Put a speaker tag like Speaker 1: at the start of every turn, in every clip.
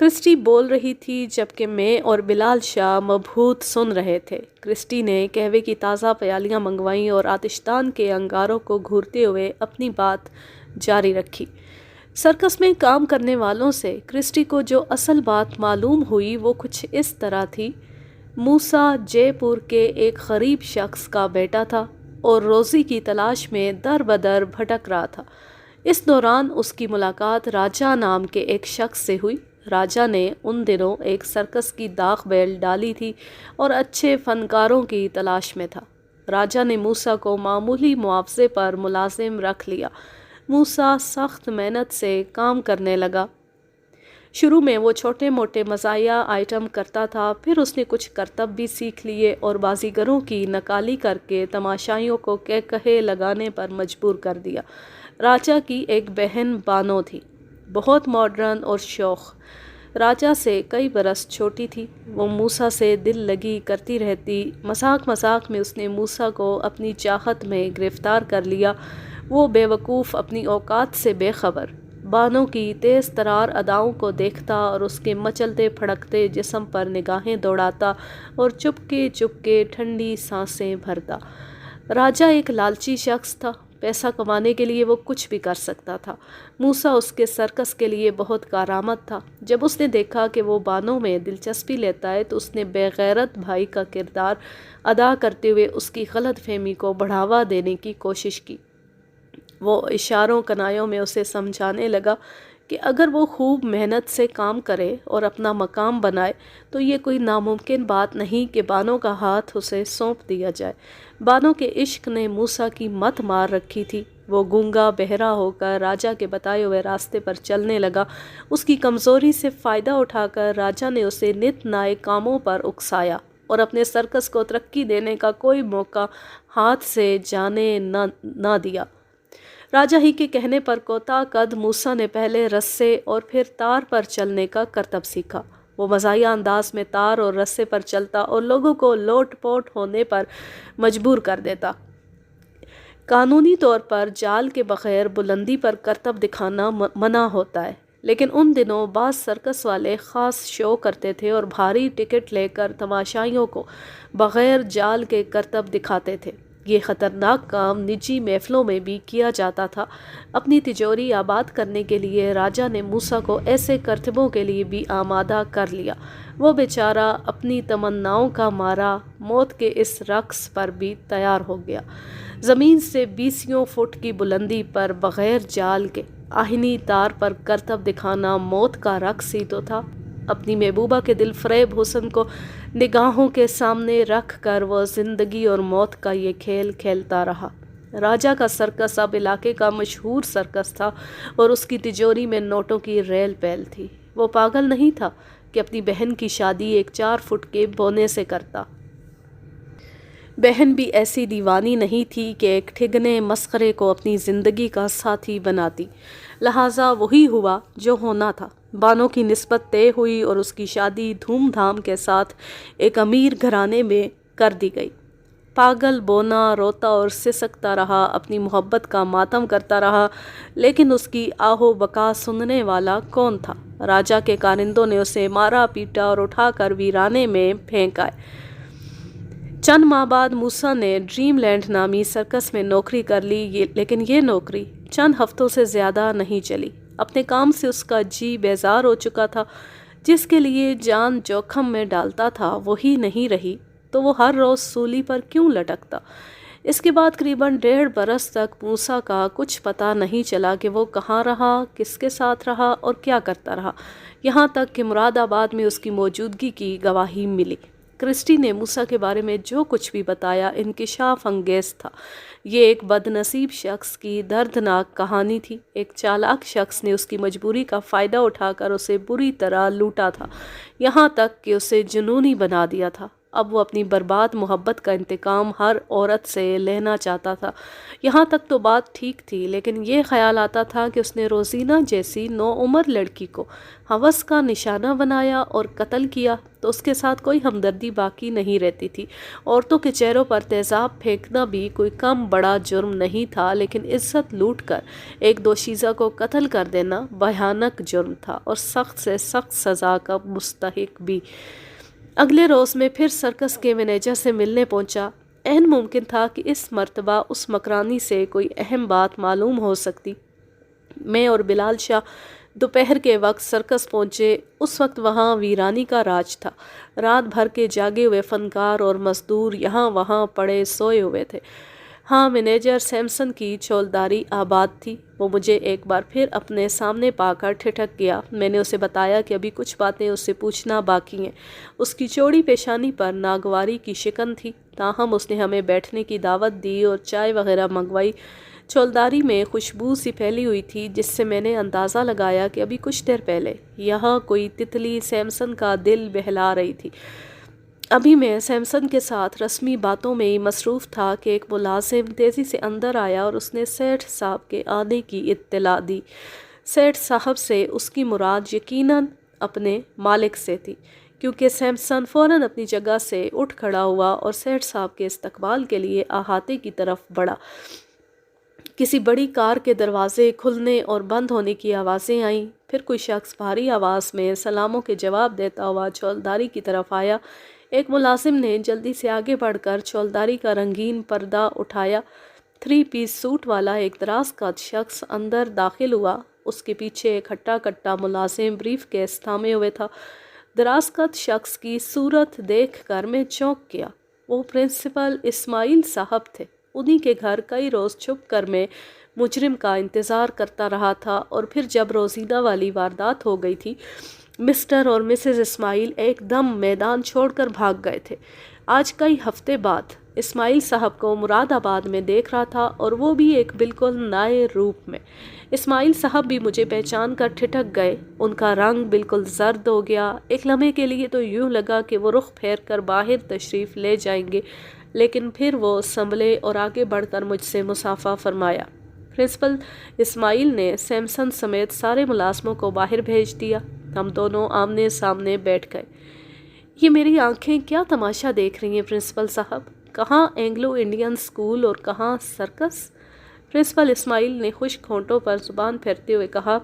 Speaker 1: Kirsty بول رہی تھی جبکہ میں اور بلال شاہ مبہوت سن رہے تھے۔ کرسٹی نے قہوے کی تازہ پیالیاں منگوائیں اور آتشدان کے انگاروں کو گھورتے ہوئے اپنی بات جاری رکھی۔ سرکس میں کام کرنے والوں سے کرسٹی کو جو اصل بات معلوم ہوئی وہ کچھ اس طرح تھی۔ موسیٰ جے پور کے ایک غریب شخص کا بیٹا تھا اور روزی کی تلاش میں در بدر بھٹک رہا تھا۔ اس دوران اس کی ملاقات راجہ نام کے ایک شخص سے ہوئی۔ راجہ نے ان دنوں ایک سرکس کی داغ بیل ڈالی تھی اور اچھے فنکاروں کی تلاش میں تھا۔ راجہ نے موسیٰ کو معمولی معاوضے پر ملازم رکھ لیا۔ موسیٰ سخت محنت سے کام کرنے لگا۔ شروع میں وہ چھوٹے موٹے مزاحیہ آئٹم کرتا تھا، پھر اس نے کچھ کرتب بھی سیکھ لیے اور بازیگروں کی نکالی کر کے تماشائیوں کو کہے لگانے پر مجبور کر دیا۔ راجہ کی ایک بہن بانو تھی، بہت ماڈرن اور شوخ۔ راجہ سے کئی برس چھوٹی تھی۔ وہ موسیٰ سے دل لگی کرتی رہتی۔ مذاق مذاق میں اس نے موسیٰ کو اپنی چاہت میں گرفتار کر لیا۔ وہ بے وقوف، اپنی اوقات سے بے خبر، بانو کی تیز ترار اداؤں کو دیکھتا اور اس کے مچلتے پھڑکتے جسم پر نگاہیں دوڑاتا اور چپکے ٹھنڈی سانسیں بھرتا۔ راجہ ایک لالچی شخص تھا۔ پیسہ کمانے کے لیے وہ کچھ بھی کر سکتا تھا۔ موسیٰ اس کے سرکس کے لیے بہت کارآمد تھا۔ جب اس نے دیکھا کہ وہ بانو میں دلچسپی لیتا ہے تو اس نے بے غیرت بھائی کا کردار ادا کرتے ہوئے اس کی غلط فہمی کو بڑھاوا دینے کی کوشش کی۔ وہ اشاروں کنایوں میں اسے سمجھانے لگا کہ اگر وہ خوب محنت سے کام کرے اور اپنا مقام بنائے تو یہ کوئی ناممکن بات نہیں کہ بانو کا ہاتھ اسے سونپ دیا جائے۔ بانو کے عشق نے موسیٰ کی مت مار رکھی تھی۔ وہ گونگا بہرا ہو کر راجہ کے بتائے ہوئے راستے پر چلنے لگا۔ اس کی کمزوری سے فائدہ اٹھا کر راجہ نے اسے نت نئے کاموں پر اکسایا اور اپنے سرکس کو ترقی دینے کا کوئی موقع ہاتھ سے جانے نہ دیا۔ راجہ ہی کے کہنے پر کوتاہ قد موسیٰ نے پہلے رسے اور پھر تار پر چلنے کا کرتب سیکھا۔ وہ مزاحیہ انداز میں تار اور رسے پر چلتا اور لوگوں کو لوٹ پوٹ ہونے پر مجبور کر دیتا۔ قانونی طور پر جال کے بغیر بلندی پر کرتب دکھانا منع ہوتا ہے، لیکن ان دنوں بعض سرکس والے خاص شو کرتے تھے اور بھاری ٹکٹ لے کر تماشائیوں کو بغیر جال کے کرتب دکھاتے تھے۔ یہ خطرناک کام نجی محفلوں میں بھی کیا جاتا تھا۔ اپنی تجوری آباد کرنے کے لیے راجہ نے موسیٰ کو ایسے کرتبوں کے لیے بھی آمادہ کر لیا۔ وہ بیچارہ اپنی تمناؤں کا مارا موت کے اس رقص پر بھی تیار ہو گیا۔ زمین سے 20 فٹ کی بلندی پر بغیر جال کے آہنی تار پر کرتب دکھانا موت کا رقص ہی تو تھا۔ اپنی محبوبہ کے دل فریب حسن کو نگاہوں کے سامنے رکھ کر وہ زندگی اور موت کا یہ کھیل کھیلتا رہا۔ راجہ کا سرکس اب علاقے کا مشہور سرکس تھا اور اس کی تجوری میں نوٹوں کی ریل پیل تھی۔ وہ پاگل نہیں تھا کہ اپنی بہن کی شادی ایک 4 فٹ کے بونے سے کرتا۔ بہن بھی ایسی دیوانی نہیں تھی کہ ایک ٹھگنے مسخرے کو اپنی زندگی کا ساتھی بناتی۔ لہٰذا وہی ہوا جو ہونا تھا۔ بانو کی نسبت طے ہوئی اور اس کی شادی دھوم دھام کے ساتھ ایک امیر گھرانے میں کر دی گئی۔ پاگل بونا روتا اور سسکتا رہا، اپنی محبت کا ماتم کرتا رہا، لیکن اس کی آہو بکا سننے والا کون تھا؟ راجہ کے کارندوں نے اسے مارا پیٹا اور اٹھا کر ویرانے میں پھینک آئے۔ چند ماہ بعد موسیٰ نے ڈریم لینڈ نامی سرکس میں نوکری کر لی، لیکن یہ نوکری چند ہفتوں سے زیادہ نہیں چلی۔ اپنے کام سے اس کا جی بیزار ہو چکا تھا۔ جس کے لیے جان جوکھم میں ڈالتا تھا وہی نہیں رہی تو وہ ہر روز سولی پر کیوں لٹکتا؟ اس کے بعد قریباً 1.5 برس تک موسیٰ کا کچھ پتہ نہیں چلا کہ وہ کہاں رہا، کس کے ساتھ رہا اور کیا کرتا رہا، یہاں تک کہ مراد آباد میں اس کی موجودگی کی گواہی ملی۔ کرسٹی نے موسیٰ کے بارے میں جو کچھ بھی بتایا انکشاف انگیز تھا۔ یہ ایک بد نصیب شخص کی دردناک کہانی تھی۔ ایک چالاک شخص نے اس کی مجبوری کا فائدہ اٹھا کر اسے بری طرح لوٹا تھا، یہاں تک کہ اسے جنونی بنا دیا تھا۔ اب وہ اپنی برباد محبت کا انتقام ہر عورت سے لینا چاہتا تھا۔ یہاں تک تو بات ٹھیک تھی، لیکن یہ خیال آتا تھا کہ اس نے روزینہ جیسی نوعمر لڑکی کو ہوس کا نشانہ بنایا اور قتل کیا تو اس کے ساتھ کوئی ہمدردی باقی نہیں رہتی تھی۔ عورتوں کے چہروں پر تیزاب پھینکنا بھی کوئی کم بڑا جرم نہیں تھا، لیکن عزت لوٹ کر ایک دوشیزہ کو قتل کر دینا بھیانک جرم تھا اور سخت سے سخت سزا کا مستحق بھی۔ اگلے روز میں پھر سرکس کے مینیجر سے ملنے پہنچا۔ عین ممکن تھا کہ اس مرتبہ اس مکرانی سے کوئی اہم بات معلوم ہو سکتی۔ میں اور بلال شاہ دوپہر کے وقت سرکس پہنچے۔ اس وقت وہاں ویرانی کا راج تھا۔ رات بھر کے جاگے ہوئے فنکار اور مزدور یہاں وہاں پڑے سوئے ہوئے تھے۔ ہاں، مینیجر سیمسن کی چولداری آباد تھی۔ وہ مجھے ایک بار پھر اپنے سامنے پا کر ٹھٹک گیا۔ میں نے اسے بتایا کہ ابھی کچھ باتیں اس سے پوچھنا باقی ہیں۔ اس کی چوڑی پیشانی پر ناگواری کی شکن تھی، تاہم اس نے ہمیں بیٹھنے کی دعوت دی اور چائے وغیرہ منگوائی۔ چولداری میں خوشبو سی پھیلی ہوئی تھی جس سے میں نے اندازہ لگایا کہ ابھی کچھ دیر پہلے یہاں کوئی تتلی سیمسن کا دل بہلا رہی تھی۔ ابھی میں سیمسن کے ساتھ رسمی باتوں میں ہی مصروف تھا کہ ایک ملازم تیزی سے اندر آیا اور اس نے سیٹھ صاحب کے آنے کی اطلاع دی۔ سیٹھ صاحب سے اس کی مراد یقیناً اپنے مالک سے تھی، کیونکہ سیمسن فوراً اپنی جگہ سے اٹھ کھڑا ہوا اور سیٹھ صاحب کے استقبال کے لیے احاطے کی طرف بڑھا۔ کسی بڑی کار کے دروازے کھلنے اور بند ہونے کی آوازیں آئیں۔ پھر کوئی شخص بھاری آواز میں سلاموں کے جواب دیتا ہوا چولداری کی طرف آیا۔ ایک ملازم نے جلدی سے آگے بڑھ کر چولداری کا رنگین پردہ اٹھایا۔ 3 پیس سوٹ والا ایک دراز قد شخص اندر داخل ہوا۔ اس کے پیچھے ایک ہٹا کٹا ملازم بریف کیس تھامے ہوئے تھا۔ دراز قد شخص کی صورت دیکھ کر میں چونک گیا۔ وہ پرنسپل اسماعیل صاحب تھے۔ انہی کے گھر کئی روز چھپ کر میں مجرم کا انتظار کرتا رہا تھا، اور پھر جب روزینہ والی واردات ہو گئی تھی، مسٹر اور مسز اسماعیل ایک دم میدان چھوڑ کر بھاگ گئے تھے۔ آج کئی ہفتے بعد اسماعیل صاحب کو مراد آباد میں دیکھ رہا تھا، اور وہ بھی ایک بالکل نئے روپ میں۔ اسماعیل صاحب بھی مجھے پہچان کر ٹھٹک گئے۔ ان کا رنگ بالکل زرد ہو گیا۔ ایک لمحے کے لیے تو یوں لگا کہ وہ رخ پھیر کر باہر تشریف لے جائیں گے، لیکن پھر وہ سنبھلے اور آگے بڑھ کر مجھ سے مصافحہ فرمایا۔ پرنسپل اسماعیل نے سیمسن سمیت سارے ملازموں کو باہر بھیج دیا۔ ہم دونوں آمنے سامنے بیٹھ گئے۔ یہ میری آنکھیں کیا تماشا دیکھ رہی ہیں پرنسپل صاحب؟ کہاں اینگلو انڈین اسکول اور کہاں سرکس؟ پرنسپل اسماعیل نے خشک ہونٹوں پر زبان پھیرتے ہوئے کہا،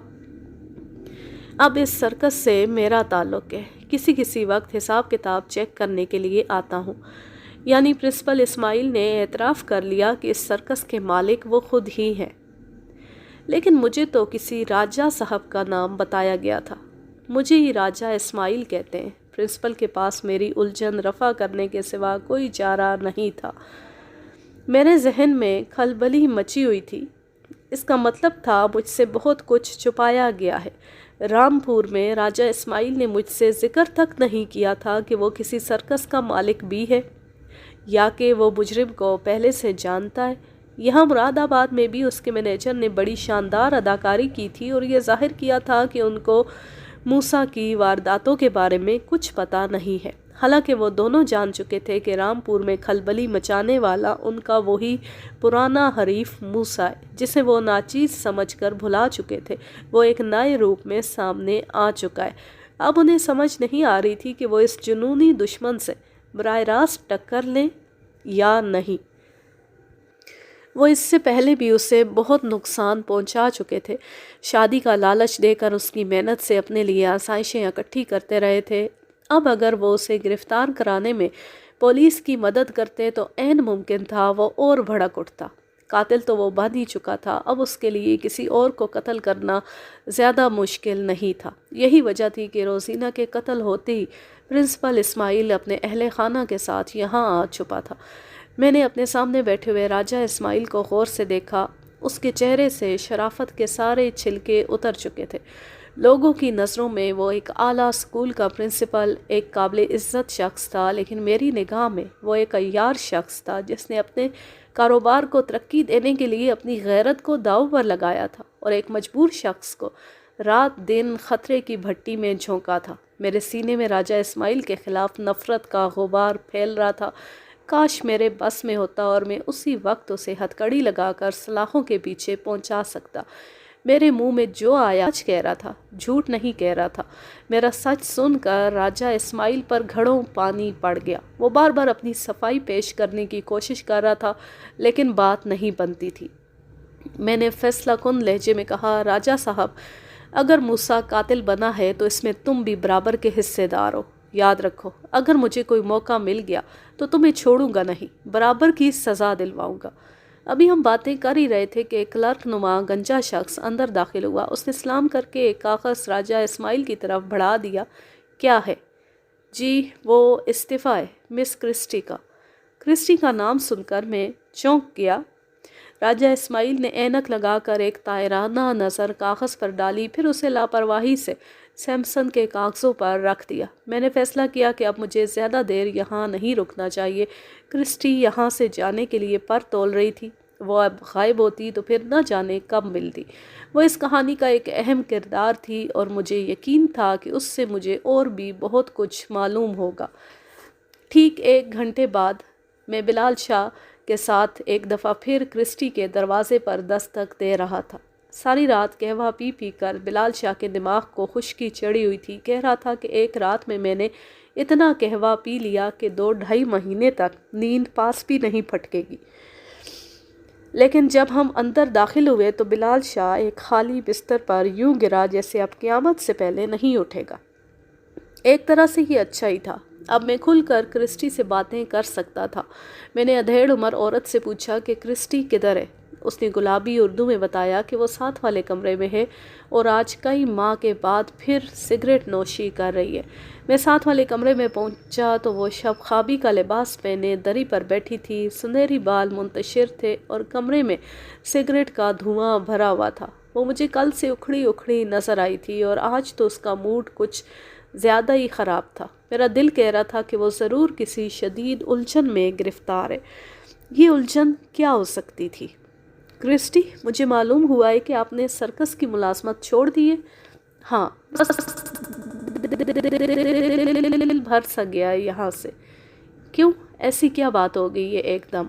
Speaker 1: اب اس سرکس سے میرا تعلق ہے۔ کسی وقت حساب کتاب چیک کرنے کے لیے آتا ہوں۔ یعنی پرنسپل اسماعیل نے اعتراف کر لیا کہ اس سرکس کے مالک وہ خود ہی ہیں۔ لیکن مجھے تو کسی راجہ صاحب کا نام بتایا گیا تھا۔ مجھے ہی راجہ اسماعیل کہتے ہیں۔ پرنسپل کے پاس میری الجھن رفع کرنے کے سوا کوئی چارہ نہیں تھا۔ میرے ذہن میں کھلبلی مچی ہوئی تھی۔ اس کا مطلب تھا مجھ سے بہت کچھ چھپایا گیا ہے۔ رامپور میں راجہ اسماعیل نے مجھ سے ذکر تک نہیں کیا تھا کہ وہ کسی سرکس کا مالک بھی ہے، یا کہ وہ مجرم کو پہلے سے جانتا ہے۔ یہاں مراد آباد میں بھی اس کے مینیجر نے بڑی شاندار اداکاری کی تھی اور یہ ظاہر کیا تھا کہ ان کو موسیٰ کی وارداتوں کے بارے میں کچھ پتہ نہیں ہے، حالانکہ وہ دونوں جان چکے تھے کہ رامپور میں کھلبلی مچانے والا ان کا وہی پرانا حریف موسیٰ ہے جسے وہ ناچیز سمجھ کر بھلا چکے تھے۔ وہ ایک نئے روپ میں سامنے آ چکا ہے۔ اب انہیں سمجھ نہیں آ رہی تھی کہ وہ اس جنونی دشمن سے براہ راست ٹکر لیں یا نہیں۔ وہ اس سے پہلے بھی اسے بہت نقصان پہنچا چکے تھے، شادی کا لالچ دے کر اس کی محنت سے اپنے لیے آسائشیں اکٹھی کرتے رہے تھے۔ اب اگر وہ اسے گرفتار کرانے میں پولیس کی مدد کرتے تو عین ممکن تھا وہ اور بھڑک اٹھتا۔ قاتل تو وہ بن ہی چکا تھا، اب اس کے لیے کسی اور کو قتل کرنا زیادہ مشکل نہیں تھا۔ یہی وجہ تھی کہ روزینہ کے قتل ہوتے ہی پرنسپل اسماعیل اپنے اہل خانہ کے ساتھ یہاں آ چھپا تھا۔ میں نے اپنے سامنے بیٹھے ہوئے راجہ اسماعیل کو غور سے دیکھا۔ اس کے چہرے سے شرافت کے سارے چھلکے اتر چکے تھے۔ لوگوں کی نظروں میں وہ ایک اعلیٰ اسکول کا پرنسپل، ایک قابل عزت شخص تھا، لیکن میری نگاہ میں وہ ایک عیار شخص تھا جس نے اپنے کاروبار کو ترقی دینے کے لیے اپنی غیرت کو داؤ پر لگایا تھا، اور ایک مجبور شخص کو رات دن خطرے کی بھٹی میں جھونکا تھا۔ میرے سینے میں راجہ اسماعیل کے خلاف نفرت کا غبار پھیل رہا تھا۔ کاش میرے بس میں ہوتا اور میں اسی وقت اسے ہتھکڑی لگا کر سلاخوں کے پیچھے پہنچا سکتا۔ میرے منہ میں جو آیا سچ کہہ رہا تھا، جھوٹ نہیں کہہ رہا تھا۔ میرا سچ سن کر راجہ اسماعیل پر گھڑوں پانی پڑ گیا۔ وہ بار بار اپنی صفائی پیش کرنے کی کوشش کر رہا تھا، لیکن بات نہیں بنتی تھی۔ میں نے فیصلہ کن لہجے میں کہا، راجہ صاحب، اگر موسیٰ قاتل بنا ہے تو اس میں تم بھی برابر کے حصے دار ہو۔ یاد رکھو، اگر مجھے کوئی موقع مل گیا تو تمہیں چھوڑوں گا نہیں، برابر کی سزا دلواؤں گا۔ ابھی ہم باتیں کر ہی رہے تھے کہ ایک کلرک نما گنجا شخص اندر داخل ہوا۔ اس نے سلام کر کے ایک کاغذ راجہ اسماعیل کی طرف بڑھا دیا۔ کیا ہے؟ جی، وہ استعفیٰ ہے، مس کرسٹی کا۔ کرسٹی کا نام سن کر میں چونک گیا۔ راجہ اسماعیل نے اینک لگا کر ایک طائرانہ نظر کاغذ پر ڈالی، پھر اسے لاپرواہی سے سیمسن کے کاغذوں پر رکھ دیا۔ میں نے فیصلہ کیا کہ اب مجھے زیادہ دیر یہاں نہیں رکنا چاہیے۔ کرسٹی یہاں سے جانے کے لیے پر تول رہی تھی۔ وہ اب غائب ہوتی تو پھر نہ جانے کب ملتی۔ وہ اس کہانی کا ایک اہم کردار تھی اور مجھے یقین تھا کہ اس سے مجھے اور بھی بہت کچھ معلوم ہوگا۔ ٹھیک 1 گھنٹے بعد میں بلال شاہ کے ساتھ ایک دفعہ پھر کرسٹی کے دروازے پر دستک دے رہا تھا۔ ساری رات قہوہ پی پی کر بلال شاہ کے دماغ کو خشکی چڑھی ہوئی تھی۔ کہہ رہا تھا کہ ایک رات میں نے اتنا قہوہ پی لیا کہ 2-2.5 مہینے تک نیند پاس بھی نہیں پھٹکے گی۔ لیکن جب ہم اندر داخل ہوئے تو بلال شاہ ایک خالی بستر پر یوں گرا جیسے اب قیامت سے پہلے نہیں اٹھے گا۔ ایک طرح سے یہ اچھا ہی تھا، اب میں کھل کر کرسٹی سے باتیں کر سکتا تھا۔ میں نے ادھیڑ عمر عورت سے پوچھا کہ کرسٹی کدھر ہے؟ اس نے گلابی اردو میں بتایا کہ وہ ساتھ والے کمرے میں ہے اور آج کئی ماہ کے بعد پھر سگریٹ نوشی کر رہی ہے۔ میں ساتھ والے کمرے میں پہنچا تو وہ شب خوابی کا لباس پہنے دری پر بیٹھی تھی۔ سنہری بال منتشر تھے اور کمرے میں سگریٹ کا دھواں بھرا ہوا تھا۔ وہ مجھے کل سے اکھڑی اکھڑی نظر آئی تھی اور آج تو اس کا موڈ کچھ زیادہ ہی خراب تھا۔ میرا دل کہہ رہا تھا کہ وہ ضرور کسی شدید الجھن میں گرفتار ہے۔ یہ الجھن کیا ہو سکتی تھی؟ کرسٹی، مجھے معلوم ہوا ہے کہ آپ نے سرکس کی ملازمت چھوڑ دی ہے۔ ہاں، بس دل بھر سا گیا یہاں سے۔ کیوں؟ ایسی کیا بات ہو گئی ہے ایک دم؟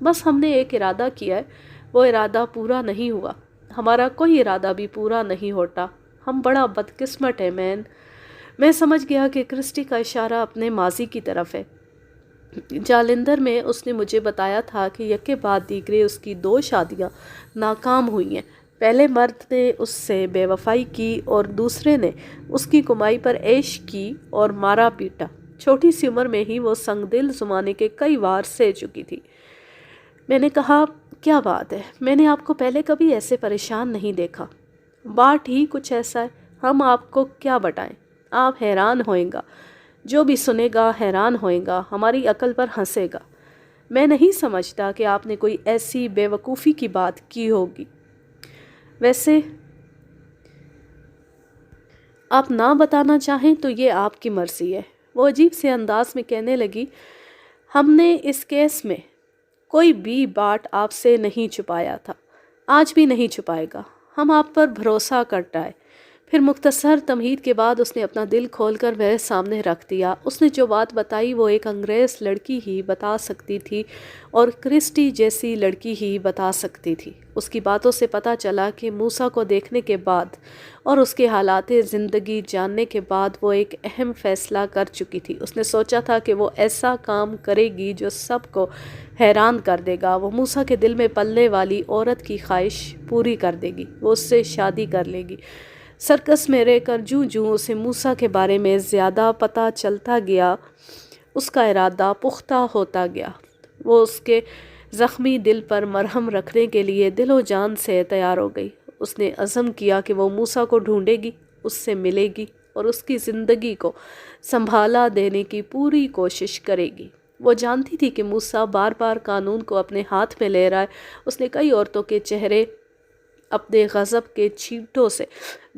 Speaker 1: بس ہم نے ایک ارادہ کیا ہے، وہ ارادہ پورا نہیں ہوا۔ ہمارا کوئی ارادہ بھی پورا نہیں ہوتا۔ ہم بڑا بدقسمت ہے مین۔ میں سمجھ گیا کہ کرسٹی کا اشارہ اپنے ماضی کی طرف ہے۔ جالندھر میں اس نے مجھے بتایا تھا کہ یکے بعد دیگرے اس کی 2 شادیاں ناکام ہوئی ہیں۔ پہلے مرد نے اس سے بے وفائی کی اور دوسرے نے اس کی کمائی پر عیش کی اور مارا پیٹا۔ چھوٹی سی عمر میں ہی وہ سنگ دل زمانے کے کئی وار سہ چکی تھی۔ میں نے کہا، کیا بات ہے، میں نے آپ کو پہلے کبھی ایسے پریشان نہیں دیکھا۔ بات ہی کچھ ایسا ہے، ہم آپ کو کیا بتائیں، آپ حیران ہوئیں گا، جو بھی سنے گا حیران ہوئے گا، ہماری عقل پر ہنسے گا۔ میں نہیں سمجھتا کہ آپ نے کوئی ایسی بے وقوفی کی بات کی ہوگی۔ ویسے آپ نہ بتانا چاہیں تو یہ آپ کی مرضی ہے۔ وہ عجیب سے انداز میں کہنے لگی، ہم نے اس کیس میں کوئی بھی بات آپ سے نہیں چھپایا تھا، آج بھی نہیں چھپائے گا۔ ہم آپ پر بھروسہ کرتا ہے۔ پھر مختصر تمہید کے بعد اس نے اپنا دل کھول کر میرے سامنے رکھ دیا۔ اس نے جو بات بتائی وہ ایک انگریز لڑکی ہی بتا سکتی تھی اور کرسٹی جیسی لڑکی ہی بتا سکتی تھی۔ اس کی باتوں سے پتہ چلا کہ موسیٰ کو دیکھنے کے بعد اور اس کے حالات زندگی جاننے کے بعد وہ ایک اہم فیصلہ کر چکی تھی۔ اس نے سوچا تھا کہ وہ ایسا کام کرے گی جو سب کو حیران کر دے گا۔ وہ موسیٰ کے دل میں پلنے والی عورت کی خواہش پوری کر دے گی، وہ اس سے شادی کر لے گی۔ سرکس میں رہ کر جوں جوں اسے موسیٰ کے بارے میں زیادہ پتہ چلتا گیا، اس کا ارادہ پختہ ہوتا گیا۔ وہ اس کے زخمی دل پر مرہم رکھنے کے لیے دل و جان سے تیار ہو گئی۔ اس نے عزم کیا کہ وہ موسیٰ کو ڈھونڈے گی، اس سے ملے گی اور اس کی زندگی کو سنبھالا دینے کی پوری کوشش کرے گی۔ وہ جانتی تھی کہ موسیٰ بار بار قانون کو اپنے ہاتھ میں لے رہا ہے۔ اس نے کئی عورتوں کے چہرے اپنے غضب کے چھینٹوں سے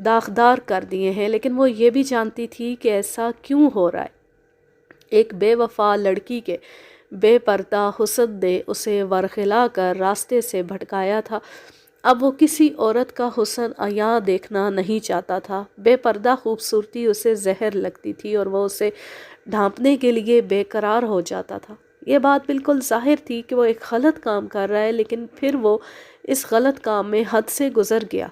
Speaker 1: داغدار کر دیے ہیں، لیکن وہ یہ بھی جانتی تھی کہ ایسا کیوں ہو رہا ہے۔ ایک بے وفا لڑکی کے بے پردہ حسن نے اسے ورغلا کر راستے سے بھٹکایا تھا اب وہ کسی عورت کا حسن عیاں دیکھنا نہیں چاہتا تھا۔ بے پردہ خوبصورتی اسے زہر لگتی تھی اور وہ اسے ڈھانپنے کے لیے بے قرار ہو جاتا تھا۔ یہ بات بالکل ظاہر تھی کہ وہ ایک غلط کام کر رہا ہے، لیکن پھر وہ اس غلط کام میں حد سے گزر گیا۔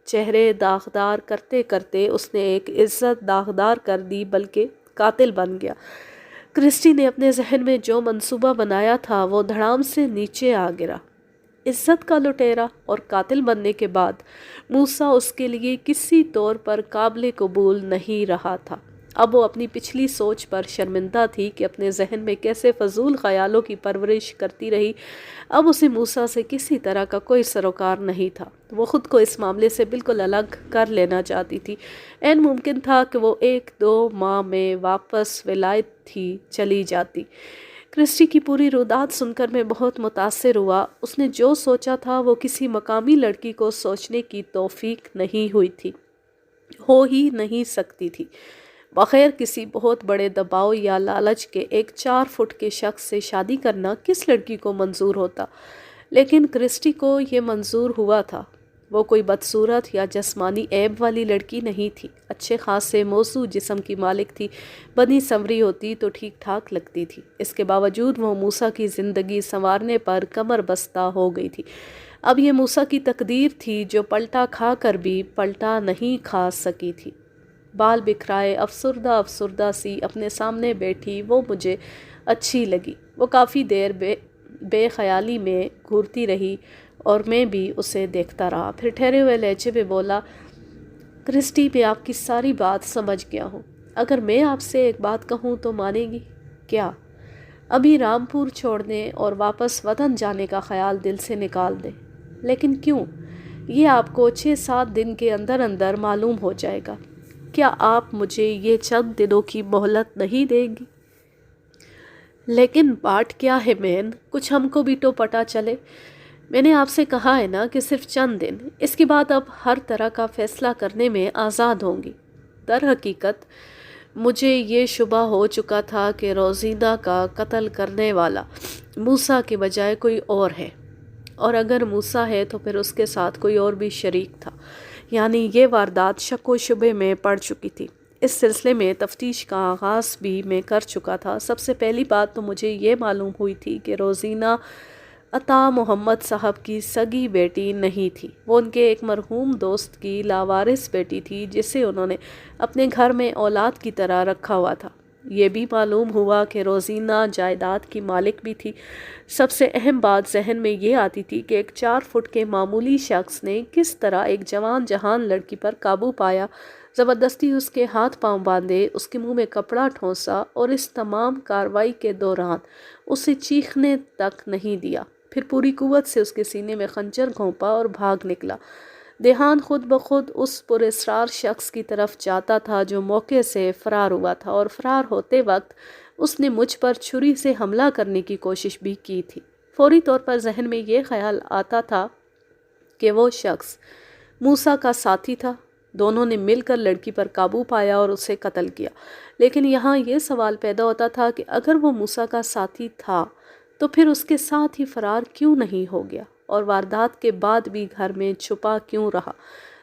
Speaker 1: چہرے داغدار کرتے کرتے اس نے ایک عزت داغدار کر دی، بلکہ قاتل بن گیا۔ کرسٹی نے اپنے ذہن میں جو منصوبہ بنایا تھا وہ دھڑام سے نیچے آ گرا۔ عزت کا لٹیرا اور قاتل بننے کے بعد موسیٰ اس کے لیے کسی طور پر قابل قبول نہیں رہا تھا۔ اب وہ اپنی پچھلی سوچ پر شرمندہ تھی کہ اپنے ذہن میں کیسے فضول خیالوں کی پرورش کرتی رہی۔ اب اسے موسیٰ سے کسی طرح کا کوئی سروکار نہیں تھا۔ وہ خود کو اس معاملے سے بالکل الگ کر لینا چاہتی تھی۔ عین ممکن تھا کہ وہ 1-2 ماہ میں واپس ولایت ہی چلی جاتی۔ کرسٹی کی پوری روداد سن کر میں بہت متاثر ہوا۔ اس نے جو سوچا تھا وہ کسی مقامی لڑکی کو سوچنے کی توفیق نہیں ہوئی تھی، ہو ہی نہیں سکتی تھی۔ بغیر کسی بہت بڑے دباؤ یا لالچ کے ایک 4 فٹ کے شخص سے شادی کرنا کس لڑکی کو منظور ہوتا؟ لیکن کرسٹی کو یہ منظور ہوا تھا۔ وہ کوئی بدصورت یا جسمانی عیب والی لڑکی نہیں تھی۔ اچھے خاصے موزوں جسم کی مالک تھی، بنی سنوری ہوتی تو ٹھیک ٹھاک لگتی تھی۔ اس کے باوجود وہ موسیٰ کی زندگی سنوارنے پر کمر بستہ ہو گئی تھی۔ اب یہ موسیٰ کی تقدیر تھی جو پلٹا کھا کر بھی پلٹا نہیں کھا سکی تھی۔ بال بکھرائے افسردہ سی اپنے سامنے بیٹھی وہ مجھے اچھی لگی۔ وہ کافی دیر بے خیالی میں گھورتی رہی اور میں بھی اسے دیکھتا رہا۔ پھر ٹھہرے ہوئے لہجے میں بولا، کرسٹی، میں آپ کی ساری بات سمجھ گیا ہوں۔ اگر میں آپ سے ایک بات کہوں تو مانیں گی؟ کیا؟ ابھی رامپور چھوڑنے اور واپس وطن جانے کا خیال دل سے نکال دیں۔ لیکن کیوں؟ یہ آپ کو 6-7 دن کے اندر اندر معلوم ہو جائے گا۔ کیا آپ مجھے یہ چند دنوں کی مہلت نہیں دیں گی؟ لیکن بات کیا ہے مین، کچھ ہم کو بھی تو پتہ چلے۔ میں نے آپ سے کہا ہے نا کہ صرف چند دن، اس کے بعد اب ہر طرح کا فیصلہ کرنے میں آزاد ہوں گی۔ در حقیقت مجھے یہ شبہ ہو چکا تھا کہ روزینہ کا قتل کرنے والا موسیٰ کے بجائے کوئی اور ہے، اور اگر موسیٰ ہے تو پھر اس کے ساتھ کوئی اور بھی شریک تھا۔ یعنی یہ واردات شک و شبے میں پڑ چکی تھی۔ اس سلسلے میں تفتیش کا آغاز بھی میں کر چکا تھا۔ سب سے پہلی بات تو مجھے یہ معلوم ہوئی تھی کہ روزینہ عطا محمد صاحب کی سگی بیٹی نہیں تھی۔ وہ ان کے ایک مرحوم دوست کی لاوارث بیٹی تھی جسے انہوں نے اپنے گھر میں اولاد کی طرح رکھا ہوا تھا۔ یہ بھی معلوم ہوا کہ روزینہ جائیداد کی مالک بھی تھی۔ سب سے اہم بات ذہن میں یہ آتی تھی کہ ایک 4 فٹ کے معمولی شخص نے کس طرح ایک جوان جہان لڑکی پر قابو پایا، زبردستی اس کے ہاتھ پاؤں باندھے، اس کے منہ میں کپڑا ٹھونسا اور اس تمام کارروائی کے دوران اسے چیخنے تک نہیں دیا، پھر پوری قوت سے اس کے سینے میں خنجر گھونپا اور بھاگ نکلا۔ دیہان خود بخود اس پراسرار شخص کی طرف جاتا تھا جو موقع سے فرار ہوا تھا، اور فرار ہوتے وقت اس نے مجھ پر چھری سے حملہ کرنے کی کوشش بھی کی تھی۔ فوری طور پر ذہن میں یہ خیال آتا تھا کہ وہ شخص موسیٰ کا ساتھی تھا۔ دونوں نے مل کر لڑکی پر قابو پایا اور اسے قتل کیا۔ لیکن یہاں یہ سوال پیدا ہوتا تھا کہ اگر وہ موسیٰ کا ساتھی تھا تو پھر اس کے ساتھ ہی فرار کیوں نہیں ہو گیا اور واردات کے بعد بھی گھر میں چھپا کیوں رہا؟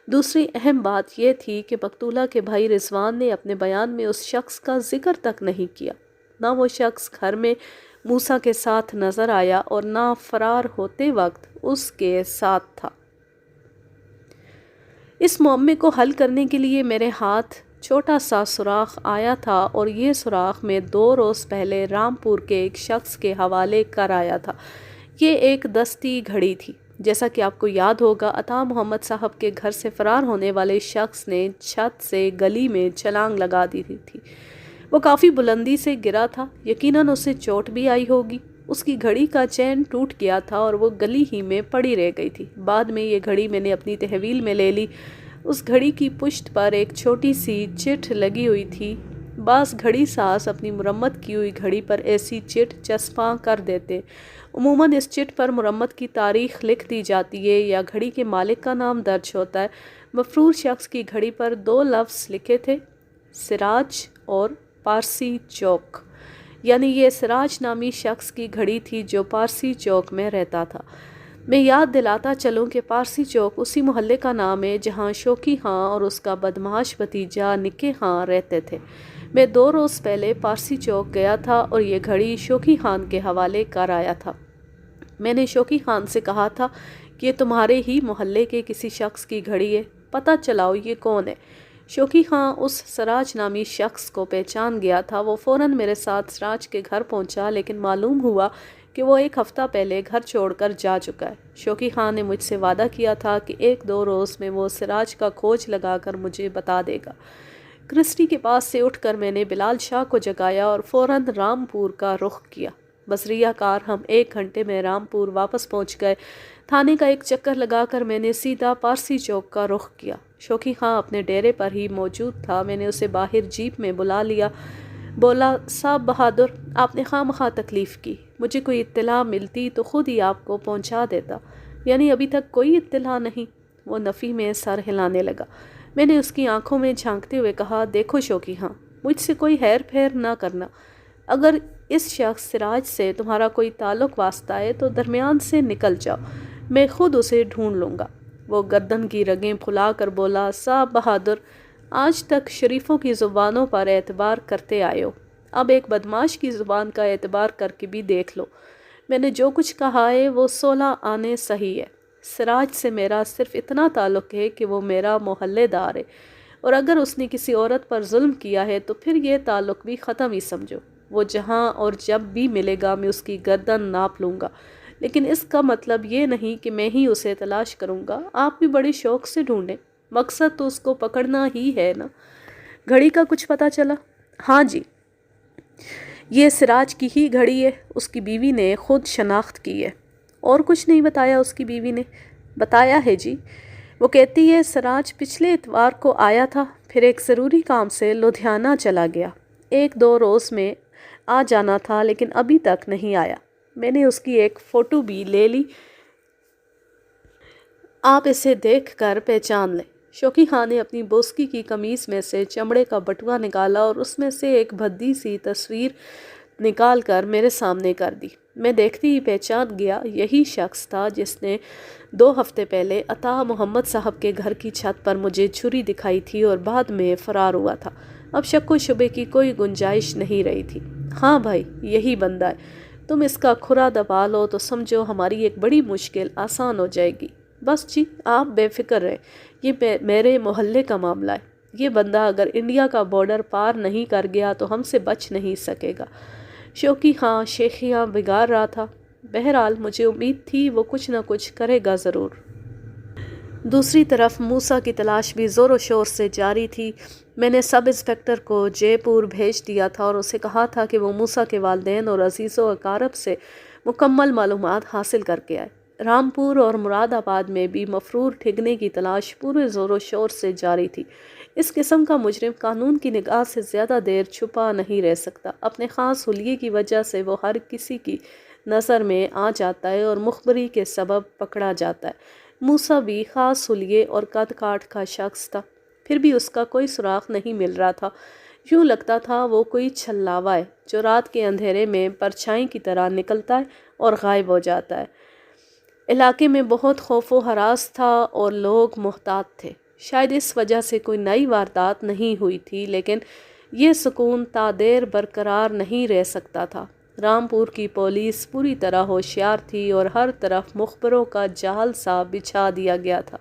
Speaker 1: دوسری اہم بات یہ تھی کہ مقتولہ کے بھائی رضوان نے اپنے بیان میں اس شخص کا ذکر تک نہیں کیا۔ نہ وہ شخص گھر میں موسیٰ کے ساتھ نظر آیا اور نہ فرار ہوتے وقت اس کے ساتھ تھا۔ اس معمے کو حل کرنے کے لیے میرے ہاتھ چھوٹا سا سوراخ آیا تھا، اور یہ سوراخ میں 2 روز پہلے رامپور کے ایک شخص کے حوالے کر آیا تھا۔ یہ ایک دستی گھڑی تھی۔ جیسا کہ آپ کو یاد ہوگا، عطا محمد صاحب کے گھر سے فرار ہونے والے شخص نے چھت سے گلی میں چھلانگ لگا دی تھی۔ وہ کافی بلندی سے گرا تھا، یقیناً اسے چوٹ بھی آئی ہوگی۔ اس کی گھڑی کا چین ٹوٹ گیا تھا اور وہ گلی ہی میں پڑی رہ گئی تھی۔ بعد میں یہ گھڑی میں نے اپنی تحویل میں لے لی۔ اس گھڑی کی پشت پر ایک چھوٹی سی چٹ لگی ہوئی تھی۔ بعض گھڑی ساز اپنی مرمت کی ہوئی گھڑی پر ایسی چٹ چسپاں کر دیتے۔ عموماً اس چٹ پر مرمت کی تاریخ لکھ دی جاتی ہے یا گھڑی کے مالک کا نام درج ہوتا ہے۔ مفرور شخص کی گھڑی پر 2 لفظ لکھے تھے، سراج اور پارسی چوک۔ یعنی یہ سراج نامی شخص کی گھڑی تھی جو پارسی چوک میں رہتا تھا۔ میں یاد دلاتا چلوں کہ پارسی چوک اسی محلے کا نام ہے جہاں شوقی خاں اور اس کا بدمعاش بھتیجا نکے خاں رہتے تھے۔ میں 2 روز پہلے پارسی چوک گیا تھا اور یہ گھڑی شوقی خان کے حوالے کر آیا تھا۔ میں نے شوقی خان سے کہا تھا کہ یہ تمہارے ہی محلے کے کسی شخص کی گھڑی ہے، پتہ چلاؤ یہ کون ہے۔ شوقی خان اس سراج نامی شخص کو پہچان گیا تھا۔ وہ فوراً میرے ساتھ سراج کے گھر پہنچا، لیکن معلوم ہوا کہ وہ 1 ہفتہ پہلے گھر چھوڑ کر جا چکا ہے۔ شوقی خان نے مجھ سے وعدہ کیا تھا کہ 1-2 روز میں وہ سراج کا کھوج لگا کر مجھے بتا دے گا۔ کرسٹی کے پاس سے اٹھ کر میں نے بلال شاہ کو جگایا اور فوراً رامپور کا رخ کیا۔ بصریہ کار ہم 1 گھنٹے میں رامپور واپس پہنچ گئے۔ تھانے کا ایک چکر لگا کر میں نے سیدھا پارسی چوک کا رخ کیا۔ شوقی خان اپنے ڈیرے پر ہی موجود تھا۔ میں نے اسے باہر جیپ میں بلا لیا۔ بولا، صاحب بہادر، آپ نے خواہ مخواہ تکلیف کی، مجھے کوئی اطلاع ملتی تو خود ہی آپ کو پہنچا دیتا، یعنی ابھی تک کوئی اطلاع نہیں؟ وہ نفی میں سر ہلانے لگا۔ میں نے اس کی آنکھوں میں جھانکتے ہوئے کہا، دیکھو شوقی خان، مجھ سے کوئی ہیر پھیر نہ کرنا۔ اگر اس شخص سراج سے تمہارا کوئی تعلق واسطہ ہے تو درمیان سے نکل جاؤ، میں خود اسے ڈھونڈ لوں گا۔ وہ گردن کی رگیں پھلا کر بولا، صاحب بہادر، آج تک شریفوں کی زبانوں پر اعتبار کرتے آئے ہو، اب ایک بدمعاش کی زبان کا اعتبار کر کے بھی دیکھ لو۔ میں نے جو کچھ کہا ہے وہ 16 آنے صحیح ہے۔ سراج سے میرا صرف اتنا تعلق ہے کہ وہ میرا محلے دار ہے، اور اگر اس نے کسی عورت پر ظلم کیا ہے تو پھر یہ تعلق بھی ختم ہی سمجھو۔ وہ جہاں اور جب بھی ملے گا میں اس کی گردن ناپ لوں گا، لیکن اس کا مطلب یہ نہیں کہ میں ہی اسے تلاش کروں گا، آپ بھی بڑے شوق سے ڈھونڈیں، مقصد تو اس کو پکڑنا ہی ہے نا۔ گھڑی کا کچھ پتہ چلا؟ ہاں جی، یہ سراج کی ہی گھڑی ہے، اس کی بیوی نے خود شناخت کی ہے۔ اور کچھ نہیں بتایا اس کی بیوی نے؟ بتایا ہے جی، وہ کہتی ہے سراج پچھلے اتوار کو آیا تھا، پھر ایک ضروری کام سے لدھیانہ چلا گیا، 1-2 روز میں آ جانا تھا لیکن ابھی تک نہیں آیا۔ میں نے اس کی ایک فوٹو بھی لے لی، آپ اسے دیکھ کر پہچان لیں۔ شوقی خان نے اپنی بوسکی کی قمیض میں سے چمڑے کا بٹوا نکالا اور اس میں سے ایک بھدی سی تصویر نکال کر میرے سامنے کر دی۔ میں دیکھتی ہی پہچان گیا، یہی شخص تھا جس نے 2 ہفتے پہلے عطا محمد صاحب کے گھر کی چھت پر مجھے چھری دکھائی تھی اور بعد میں فرار ہوا تھا۔ اب شک و شبے کی کوئی گنجائش نہیں رہی تھی۔ ہاں بھائی، یہی بندہ ہے، تم اس کا کھرا دبا لو تو سمجھو ہماری ایک بڑی مشکل آسان ہو جائے گی۔ بس جی، آپ بے فکر رہیں، یہ میرے محلے کا معاملہ ہے، یہ بندہ اگر انڈیا کا بارڈر پار نہیں کر گیا تو ہم سے بچ نہیں سکے گا۔ شوقی خان شیخیاں بگاڑ رہا تھا۔ بہرحال مجھے امید تھی وہ کچھ نہ کچھ کرے گا ضرور۔ دوسری طرف موسیٰ کی تلاش بھی زور و شور سے جاری تھی۔ میں نے سب انسپکٹر کو جے پور بھیج دیا تھا اور اسے کہا تھا کہ وہ موسیٰ کے والدین اور عزیز و اقارب سے مکمل معلومات حاصل کر کے آئے۔ رامپور اور مراد آباد میں بھی مفرور ٹھگنے کی تلاش پورے زور و شور سے جاری تھی۔ اس قسم کا مجرم قانون کی نگاہ سے زیادہ دیر چھپا نہیں رہ سکتا۔ اپنے خاص حلیے کی وجہ سے وہ ہر کسی کی نظر میں آ جاتا ہے اور مخبری کے سبب پکڑا جاتا ہے۔ موسیٰ بھی خاص حلیے اور قد کاٹ کا شخص تھا، پھر بھی اس کا کوئی سراغ نہیں مل رہا تھا۔ یوں لگتا تھا وہ کوئی چھلاوا ہے جو رات کے اندھیرے میں پرچھائی کی طرح نکلتا ہے اور غائب ہو جاتا ہے۔ علاقے میں بہت خوف و ہراس تھا اور لوگ محتاط تھے۔ شاید اس وجہ سے کوئی نئی واردات نہیں ہوئی تھی، لیکن یہ سکون تا دیر برقرار نہیں رہ سکتا تھا۔ رامپور کی پولیس پوری طرح ہوشیار تھی اور ہر طرف مخبروں کا جال سا بچھا دیا گیا تھا۔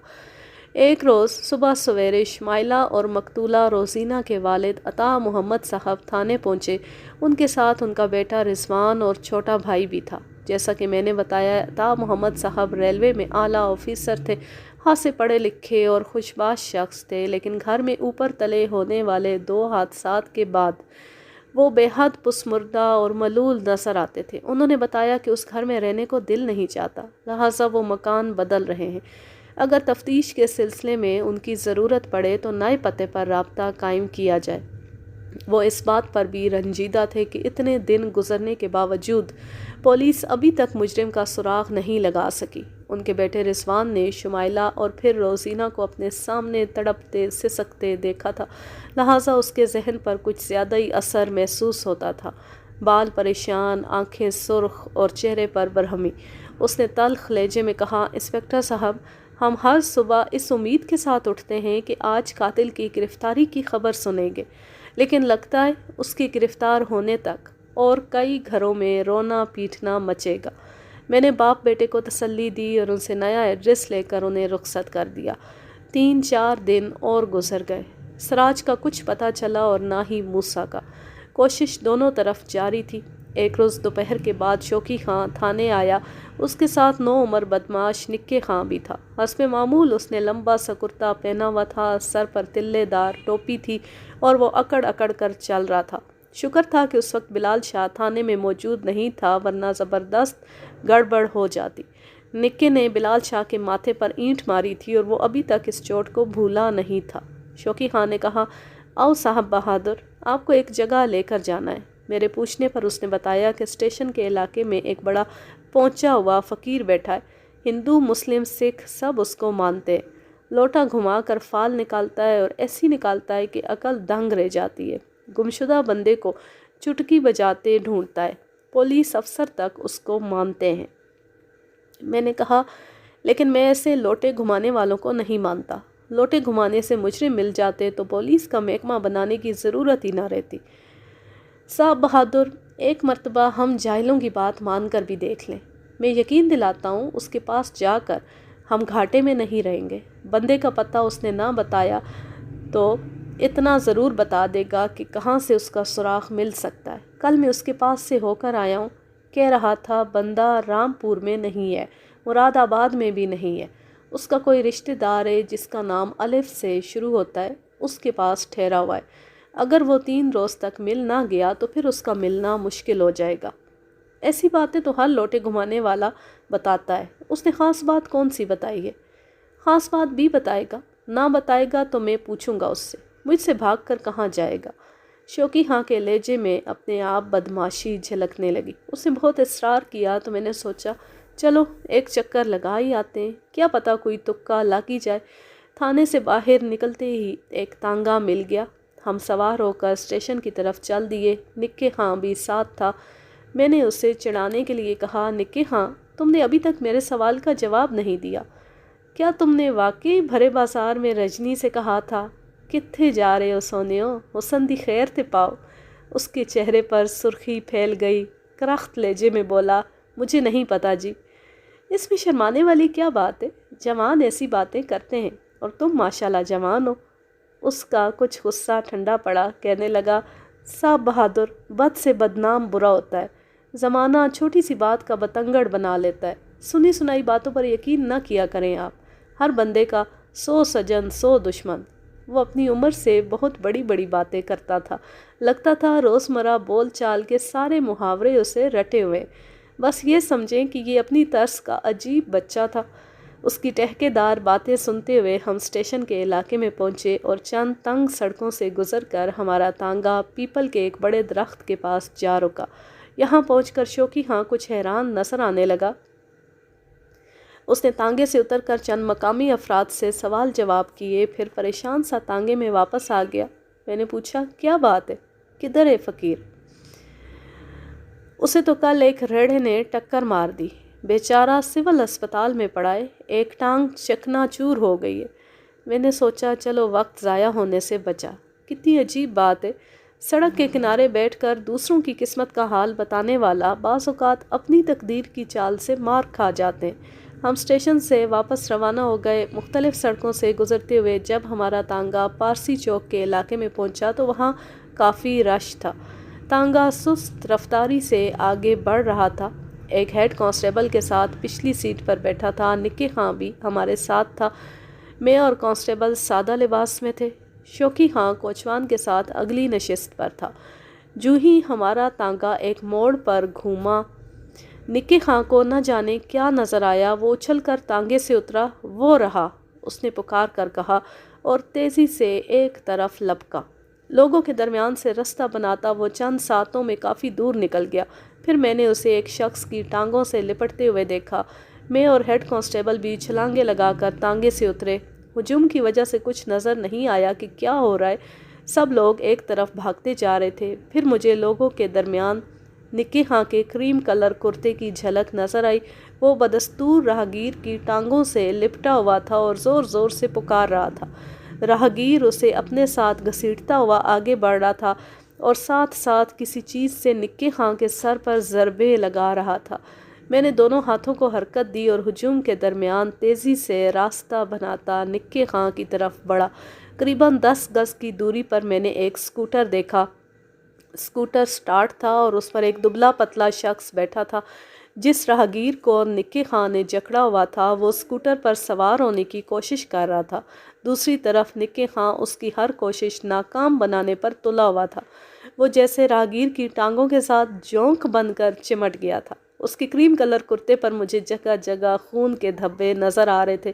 Speaker 1: ایک روز صبح سویرے شمائلہ اور مقتولہ روزینہ کے والد عطا محمد صاحب تھانے پہنچے۔ ان کے ساتھ ان کا بیٹا رضوان اور چھوٹا بھائی بھی تھا۔ جیسا کہ میں نے بتایا، عطا محمد صاحب ریلوے میں اعلیٰ آفیسر تھے، خاصے پڑھے لکھے اور خوشباش شخص تھے، لیکن گھر میں اوپر تلے ہونے والے 2 حادثات کے بعد وہ بے حد پسماندہ اور ملول نظر آتے تھے۔ انہوں نے بتایا کہ اس گھر میں رہنے کو دل نہیں چاہتا، لہٰذا وہ مکان بدل رہے ہیں۔ اگر تفتیش کے سلسلے میں ان کی ضرورت پڑے تو نئے پتے پر رابطہ قائم کیا جائے۔ وہ اس بات پر بھی رنجیدہ تھے کہ اتنے دن گزرنے کے باوجود پولیس ابھی تک مجرم کا سراغ نہیں لگا سکی۔ ان کے بیٹے رضوان نے شمائلہ اور پھر روزینہ کو اپنے سامنے تڑپتے سسکتے دیکھا تھا، لہٰذا اس کے ذہن پر کچھ زیادہ ہی اثر محسوس ہوتا تھا۔ بال پریشان، آنکھیں سرخ اور چہرے پر برہمی۔ اس نے تلخ لہجے میں کہا، انسپکٹر صاحب، ہم ہر صبح اس امید کے ساتھ اٹھتے ہیں کہ آج قاتل کی گرفتاری کی خبر سنیں گے، لیکن لگتا ہے اس کے گرفتار ہونے تک اور کئی گھروں میں رونا پیٹنا مچے گا۔ میں نے باپ بیٹے کو تسلی دی اور ان سے نیا ایڈریس لے کر انہیں رخصت کر دیا۔ 3-4 دن اور گزر گئے۔ سراج کا کچھ پتہ چلا اور نہ ہی موسیٰ کا۔ کوشش دونوں طرف جاری تھی۔ ایک روز دوپہر کے بعد شوقی خان تھانے آیا۔ اس کے ساتھ نوعمر بدماش نکے خان بھی تھا۔ حسب معمول اس نے لمبا سا کرتا پہنا ہوا تھا، سر پر تلے دار ٹوپی تھی اور وہ اکڑ اکڑ کر چل رہا تھا۔ شکر تھا کہ اس وقت بلال شاہ تھانے میں موجود نہیں تھا، ورنہ زبردست گڑبڑ ہو جاتی۔ نکے نے بلال شاہ کے ماتھے پر اینٹ ماری تھی اور وہ ابھی تک اس چوٹ کو بھولا نہیں تھا۔ شوقی خان نے کہا، آؤ صاحب بہادر، آپ کو ایک جگہ لے کر جانا ہے۔ میرے پوچھنے پر اس نے بتایا کہ اسٹیشن کے علاقے میں ایک بڑا پہنچا ہوا فقیر بیٹھا ہے۔ ہندو مسلم سکھ سب اس کو مانتے ہیں۔ لوٹا گھما کر فال نکالتا ہے اور ایسی نکالتا ہے کہ عقل دنگ رہ جاتی ہے۔ گمشدہ بندے کو چٹکی بجاتے ڈھونڈتا ہے۔ پولیس افسر تک اس کو مانتے ہیں۔ میں نے کہا، لیکن میں ایسے لوٹے گھمانے والوں کو نہیں مانتا۔ لوٹے گھمانے سے مجرم مل جاتے تو پولیس کا محکمہ بنانے کی ضرورت ہی نہ رہتی۔ صاحب بہادر، ایک مرتبہ ہم جاہلوں کی بات مان کر بھی دیکھ لیں۔ میں یقین دلاتا ہوں اس کے پاس جا کر ہم گھاٹے میں نہیں رہیں گے۔ بندے کا پتہ اس نے نہ بتایا تو اتنا ضرور بتا دے گا کہ کہاں سے اس کا سراغ مل سکتا ہے۔ کل میں اس کے پاس سے ہو کر آیا ہوں۔ کہہ رہا تھا بندہ رامپور میں نہیں ہے، مراد آباد میں بھی نہیں ہے۔ اس کا کوئی رشتہ دار ہے جس کا نام الف سے شروع ہوتا ہے، اس کے پاس ٹھہرا ہوا ہے۔ اگر وہ 3 روز تک مل نہ گیا تو پھر اس کا ملنا مشکل ہو جائے گا۔ ایسی باتیں تو ہر لوٹے گھمانے والا بتاتا ہے۔ اس نے خاص بات کون سی بتائی ہے؟ خاص بات بھی بتائے گا، نہ بتائے گا تو میں پوچھوں گا اس سے، مجھ سے بھاگ کر کہاں جائے گا؟ شوقی ہاں کے لہجے میں اپنے آپ بدماشی جھلکنے لگی۔ اس نے بہت اصرار کیا تو میں نے سوچا چلو ایک چکر لگا ہی آتے ہیں، کیا پتہ کوئی تکا لگ ہی جائے۔ تھانے سے باہر نکلتے ہی ایک تانگا مل گیا۔ ہم سوار ہو کر اسٹیشن کی طرف چل دیے۔ نکے خان بھی ساتھ تھا۔ میں نے اسے چڑھانے کے لیے کہا، نکے خان، تم نے ابھی تک میرے سوال کا جواب نہیں دیا۔ کیا تم نے واقعی بھرے بازار میں رجنی سے کہا تھا کتھے جا رہے ہو سونیو، حسن دی خیر تے پاؤ؟ اس کے چہرے پر سرخی پھیل گئی۔ کرخت لہجے میں بولا، مجھے نہیں پتا جی۔ اس میں شرمانے والی کیا بات ہے؟ جوان ایسی باتیں کرتے ہیں اور تم ماشاءاللہ جوان ہو۔ اس کا کچھ غصہ ٹھنڈا پڑا، کہنے لگا، صاحب بہادر، بد سے بدنام برا ہوتا ہے۔ زمانہ چھوٹی سی بات کا بتنگڑ بنا لیتا ہے۔ سنی سنائی باتوں پر یقین نہ کیا کریں آپ۔ ہر بندے کا 100 سجن 100 دشمن۔ وہ اپنی عمر سے بہت بڑی بڑی باتیں کرتا تھا۔ لگتا تھا روزمرہ بول چال کے سارے محاورے اسے رٹے ہوئے۔ بس یہ سمجھیں کہ یہ اپنی طرز کا عجیب بچہ تھا۔ اس کی ٹہکے دار باتیں سنتے ہوئے ہم اسٹیشن کے علاقے میں پہنچے اور چند تنگ سڑکوں سے گزر کر ہمارا تانگا پیپل کے ایک بڑے درخت کے پاس جا رکا۔ یہاں پہنچ کر شوقی ہاں کچھ حیران نظر آنے لگا۔ اس نے تانگے سے اتر کر چند مقامی افراد سے سوال جواب کیے، پھر پریشان سا تانگے میں واپس آ گیا۔ میں نے پوچھا، کیا بات ہے؟ کدھر ہے فقیر؟ اسے تو کل ایک ریڑھے نے ٹکر مار دی، بیچارہ سول اسپتال میں پڑا ہے، ایک ٹانگ چکنا چور ہو گئی ہے۔ میں نے سوچا چلو وقت ضائع ہونے سے بچا۔ کتنی عجیب بات ہے، سڑک کے کنارے بیٹھ کر دوسروں کی قسمت کا حال بتانے والا بعض اوقات اپنی تقدیر کی چال سے مار کھا جاتے ہیں۔ ہم اسٹیشن سے واپس روانہ ہو گئے۔ مختلف سڑکوں سے گزرتے ہوئے جب ہمارا تانگا پارسی چوک کے علاقے میں پہنچا تو وہاں کافی رش تھا۔ تانگا سست رفتاری سے آگے بڑھ رہا تھا۔ ایک ہیڈ کانسٹیبل کے ساتھ پچھلی سیٹ پر بیٹھا تھا۔ نکے خان بھی ہمارے ساتھ تھا۔ میں اور کانسٹیبل سادہ لباس میں تھے۔ شوقی خان کوچوان کے ساتھ اگلی نشست پر تھا۔ جو ہی ہمارا تانگا ایک موڑ پر گھوما، نکے خان کو نہ جانے کیا نظر آیا، وہ اچھل کر تانگے سے اترا۔ وہ رہا، اس نے پکار کر کہا اور تیزی سے ایک طرف لپکا۔ لوگوں کے درمیان سے رستہ بناتا وہ چند ساتوں میں کافی دور نکل گیا۔ پھر میں نے اسے ایک شخص کی ٹانگوں سے لپٹتے ہوئے دیکھا۔ میں اور ہیڈ کانسٹیبل بھی چھلانگیں لگا کر تانگے سے اترے۔ ہجوم کی وجہ سے کچھ نظر نہیں آیا کہ کیا ہو رہا ہے۔ سب لوگ ایک طرف بھاگتے جا رہے تھے۔ پھر مجھے لوگوں کے درمیان نکی ہاں کے کریم کلر کرتے کی جھلک نظر آئی۔ وہ بدستور راہگیر کی ٹانگوں سے لپٹا ہوا تھا اور زور زور سے پکار رہا تھا۔ راہگیر اسے اپنے ساتھ گھسیٹتا ہوا آگے بڑھ رہا تھا اور ساتھ ساتھ کسی چیز سے نکی خان کے سر پر ضربے لگا رہا تھا۔ میں نے دونوں ہاتھوں کو حرکت دی اور ہجوم کے درمیان تیزی سے راستہ بناتا نکی خان کی طرف بڑھا۔ قریباً 10 گز کی دوری پر میں نے ایک اسکوٹر دیکھا۔ اسکوٹر سٹارٹ تھا اور اس پر ایک دبلا پتلا شخص بیٹھا تھا۔ جس راہگیر کو نکی خان نے جکڑا ہوا تھا وہ اسکوٹر پر سوار ہونے کی کوشش کر رہا تھا۔ دوسری طرف نکی خان اس کی ہر کوشش ناکام بنانے پر تلا ہوا تھا۔ وہ جیسے راہگیر کی ٹانگوں کے ساتھ جونک بن کر چمٹ گیا تھا۔ اس کے کریم کلر کرتے پر مجھے جگہ جگہ خون کے دھبے نظر آ رہے تھے۔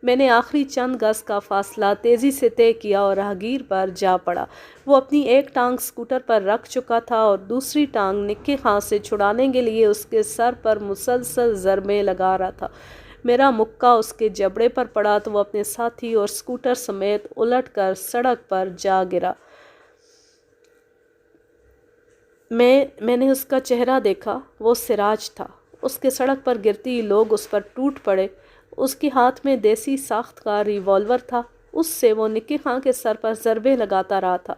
Speaker 1: میں نے آخری چند گز کا فاصلہ تیزی سے طے کیا اور راہگیر پر جا پڑا۔ وہ اپنی ایک ٹانگ اسکوٹر پر رکھ چکا تھا اور دوسری ٹانگ نکی خان سے چھڑانے کے لیے اس کے سر پر مسلسل ضربے لگا رہا تھا۔ میرا مکہ اس کے جبڑے پر پڑا تو وہ اپنے ساتھی اور اسکوٹر سمیت الٹ کر سڑک پر جا گرا۔ میں نے اس کا چہرہ دیکھا۔ وہ سراج تھا۔ اس کے سڑک پر گرتی ہی لوگ اس پر ٹوٹ پڑے۔ اس کے ہاتھ میں دیسی ساخت کا ریوالور تھا۔ اس سے وہ نکی خان کے سر پر ضربے لگاتا رہا تھا۔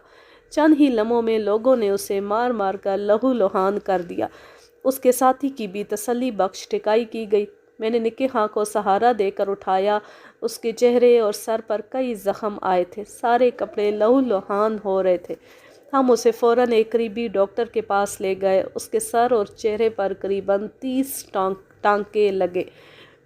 Speaker 1: چند ہی لمحوں میں لوگوں نے اسے مار مار کر لہو لہان کر دیا۔ اس کے ساتھی کی بھی تسلی بخش ٹھکائی کی گئی۔ میں نے نکی خان کو سہارا دے کر اٹھایا۔ اس کے چہرے اور سر پر کئی زخم آئے تھے۔ سارے کپڑے لہو لہان ہو رہے تھے۔ ہم اسے فوراً ایک قریبی ڈاکٹر کے پاس لے گئے۔ اس کے سر اور چہرے پر قریباً 30 ٹانکے لگے۔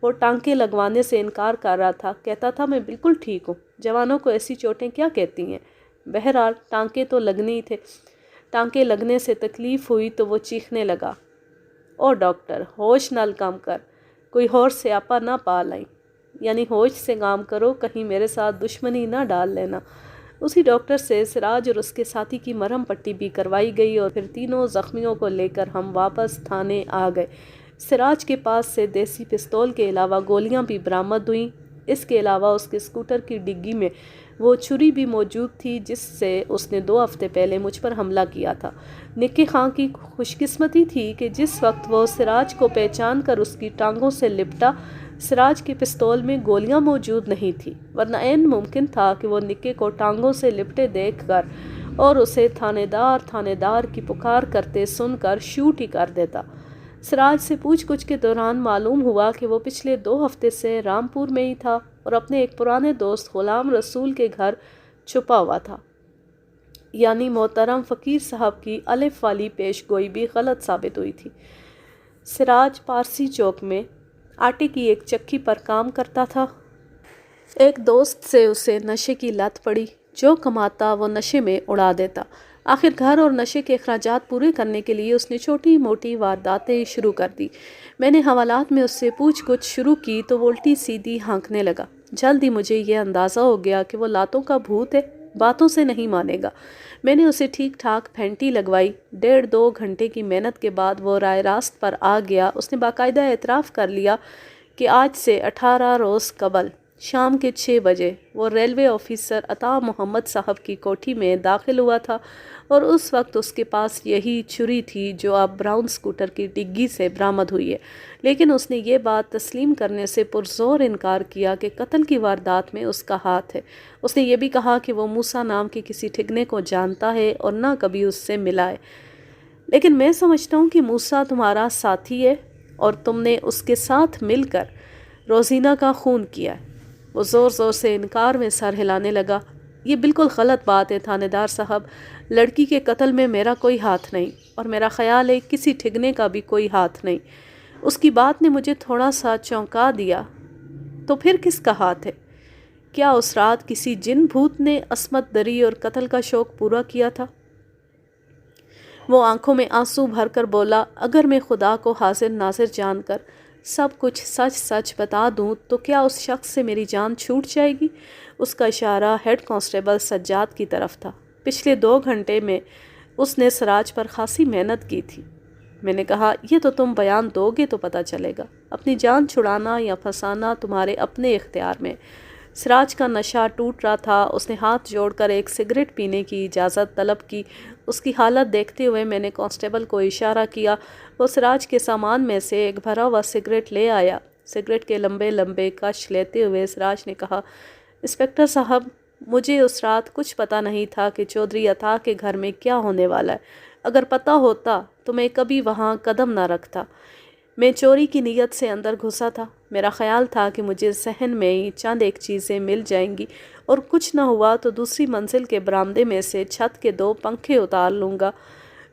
Speaker 1: وہ ٹانکے لگوانے سے انکار کر رہا تھا۔ کہتا تھا میں بالکل ٹھیک ہوں۔ جوانوں کو ایسی چوٹیں کیا کہتی ہیں؟ بہرحال ٹانکے تو لگنے ہی تھے۔ ٹانکے لگنے سے تکلیف ہوئی تو وہ چیخنے لگا، او ڈاکٹر، ہوش نال کام کر، کوئی اور سیاپا نہ پا لائیں، یعنی ہوش سے کام کرو، کہیں میرے ساتھ دشمنی نہ ڈال لینا۔ اسی ڈاکٹر سے سراج اور اس کے ساتھی کی مرہم پٹی بھی کروائی گئی اور پھر تینوں زخمیوں کو لے کر ہم واپس تھانے آ گئے۔ سراج کے پاس سے دیسی پستول کے علاوہ گولیاں بھی برآمد ہوئیں۔ اس کے علاوہ اس کے اسکوٹر کی ڈگی میں وہ چھری بھی موجود تھی جس سے اس نے 2 ہفتے پہلے مجھ پر حملہ کیا تھا۔ نکی خان کی خوش قسمتی تھی کہ جس وقت وہ سراج کو پہچان کر اس کی ٹانگوں سے لپٹا، سراج کے پستول میں گولیاں موجود نہیں تھیں، ورنہ عین ممکن تھا کہ وہ نکی کو ٹانگوں سے لپٹے دیکھ کر اور اسے تھانے دار کی پکار کرتے سن کر شوٹ ہی کر دیتا۔ سراج سے پوچھ گچھ کے دوران معلوم ہوا کہ وہ پچھلے 2 ہفتے سے رامپور میں ہی تھا اور اپنے ایک پرانے دوست غلام رسول کے گھر چھپا ہوا تھا۔ یعنی محترم فقیر صاحب کی الف والی پیش گوئی بھی غلط ثابت ہوئی تھی۔ سراج پارسی چوک میں آٹے کی ایک چکی پر کام کرتا تھا۔ ایک دوست سے اسے نشے کی لت پڑی۔ جو کماتا وہ نشے میں اڑا دیتا۔ آخر گھر اور نشے کے اخراجات پورے کرنے کے لیے اس نے چھوٹی موٹی وارداتیں شروع کر دی۔ میں نے حوالات میں اس سے پوچھ گچھ شروع کی تو وہ الٹی سیدھی ہانکنے لگا۔ جلد ہی مجھے یہ اندازہ ہو گیا کہ وہ لاتوں کا بھوت ہے، باتوں سے نہیں مانے گا۔ میں نے اسے ٹھیک ٹھاک پھینٹی لگوائی۔ 1.5-2 گھنٹے کی محنت کے بعد وہ رائے راست پر آ گیا۔ اس نے باقاعدہ اعتراف کر لیا کہ آج سے 18 روز قبل شام کے 6 بجے وہ ریلوے آفیسر عطا محمد صاحب کی کوٹھی میں داخل ہوا تھا اور اس وقت اس کے پاس یہی چھری تھی جو اب براؤن اسکوٹر کی ڈگی سے برآمد ہوئی ہے۔ لیکن اس نے یہ بات تسلیم کرنے سے پرزور انکار کیا کہ قتل کی واردات میں اس کا ہاتھ ہے۔ اس نے یہ بھی کہا کہ وہ موسیٰ نام کے کسی ٹھگنے کو جانتا ہے اور نہ کبھی اس سے ملا ہے۔ لیکن میں سمجھتا ہوں کہ موسیٰ تمہارا ساتھی ہے اور تم نے اس کے ساتھ مل کر روزینہ کا خون کیا ہے۔ وہ زور زور سے انکار میں سر ہلانے لگا۔ یہ بالکل غلط بات ہے تھانے دار صاحب، لڑکی کے قتل میں میرا کوئی ہاتھ نہیں اور میرا خیال ہے کسی ٹھگنے کا بھی کوئی ہاتھ نہیں۔ اس کی بات نے مجھے تھوڑا سا چونکا دیا۔ تو پھر کس کا ہاتھ ہے؟ کیا اس رات کسی جن بھوت نے عصمت دری اور قتل کا شوق پورا کیا تھا؟ وہ آنکھوں میں آنسو بھر کر بولا، اگر میں خدا کو حاضر ناظر جان کر سب کچھ سچ سچ بتا دوں تو کیا اس شخص سے میری جان چھوٹ جائے گی؟ اس کا اشارہ ہیڈ کانسٹیبل سجاد کی طرف تھا۔ پچھلے 2 گھنٹے میں اس نے سراج پر خاصی محنت کی تھی۔ میں نے کہا، یہ تو تم بیان دو گے تو پتہ چلے گا۔ اپنی جان چھڑانا یا پھنسانا تمہارے اپنے اختیار میں۔ سراج کا نشہ ٹوٹ رہا تھا۔ اس نے ہاتھ جوڑ کر ایک سگریٹ پینے کی اجازت طلب کی۔ اس کی حالت دیکھتے ہوئے میں نے کانسٹیبل کو اشارہ کیا۔ وہ سراج کے سامان میں سے ایک بھرا ہوا سگریٹ لے آیا۔ سگریٹ کے لمبے لمبے کش لیتے ہوئے سراج نے کہا، انسپکٹر صاحب، مجھے اس رات کچھ پتہ نہیں تھا کہ چودھری عطا کے گھر میں کیا ہونے والا ہے۔ اگر پتہ ہوتا تو میں کبھی وہاں قدم نہ رکھتا۔ میں چوری کی نیت سے اندر گھسا تھا۔ میرا خیال تھا کہ مجھے صحن میں ہی چند ایک چیزیں مل جائیں گی اور کچھ نہ ہوا تو دوسری منزل کے برآمدے میں سے چھت کے 2 پنکھے اتار لوں گا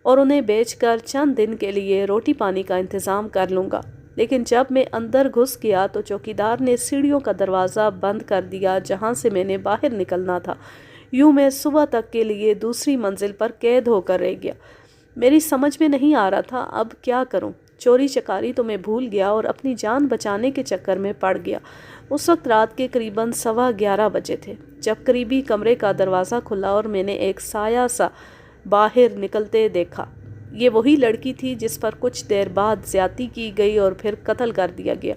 Speaker 1: اور انہیں بیچ کر چند دن کے لیے روٹی پانی کا انتظام کر لوں گا۔ لیکن جب میں اندر گھس گیا تو چوکیدار نے سیڑھیوں کا دروازہ بند کر دیا جہاں سے میں نے باہر نکلنا تھا۔ یوں میں صبح تک کے لیے دوسری منزل پر قید ہو کر رہ گیا۔ میری سمجھ میں نہیں آ رہا تھا اب کیا کروں۔ چوری چکاری تو میں بھول گیا اور اپنی جان بچانے کے چکر میں پڑ گیا۔ اس وقت رات کے قریباً 11:15 بجے تھے جب قریبی کمرے کا دروازہ کھلا اور میں نے ایک سایہ سا باہر نکلتے دیکھا۔ یہ وہی لڑکی تھی جس پر کچھ دیر بعد زیادتی کی گئی اور پھر قتل کر دیا گیا۔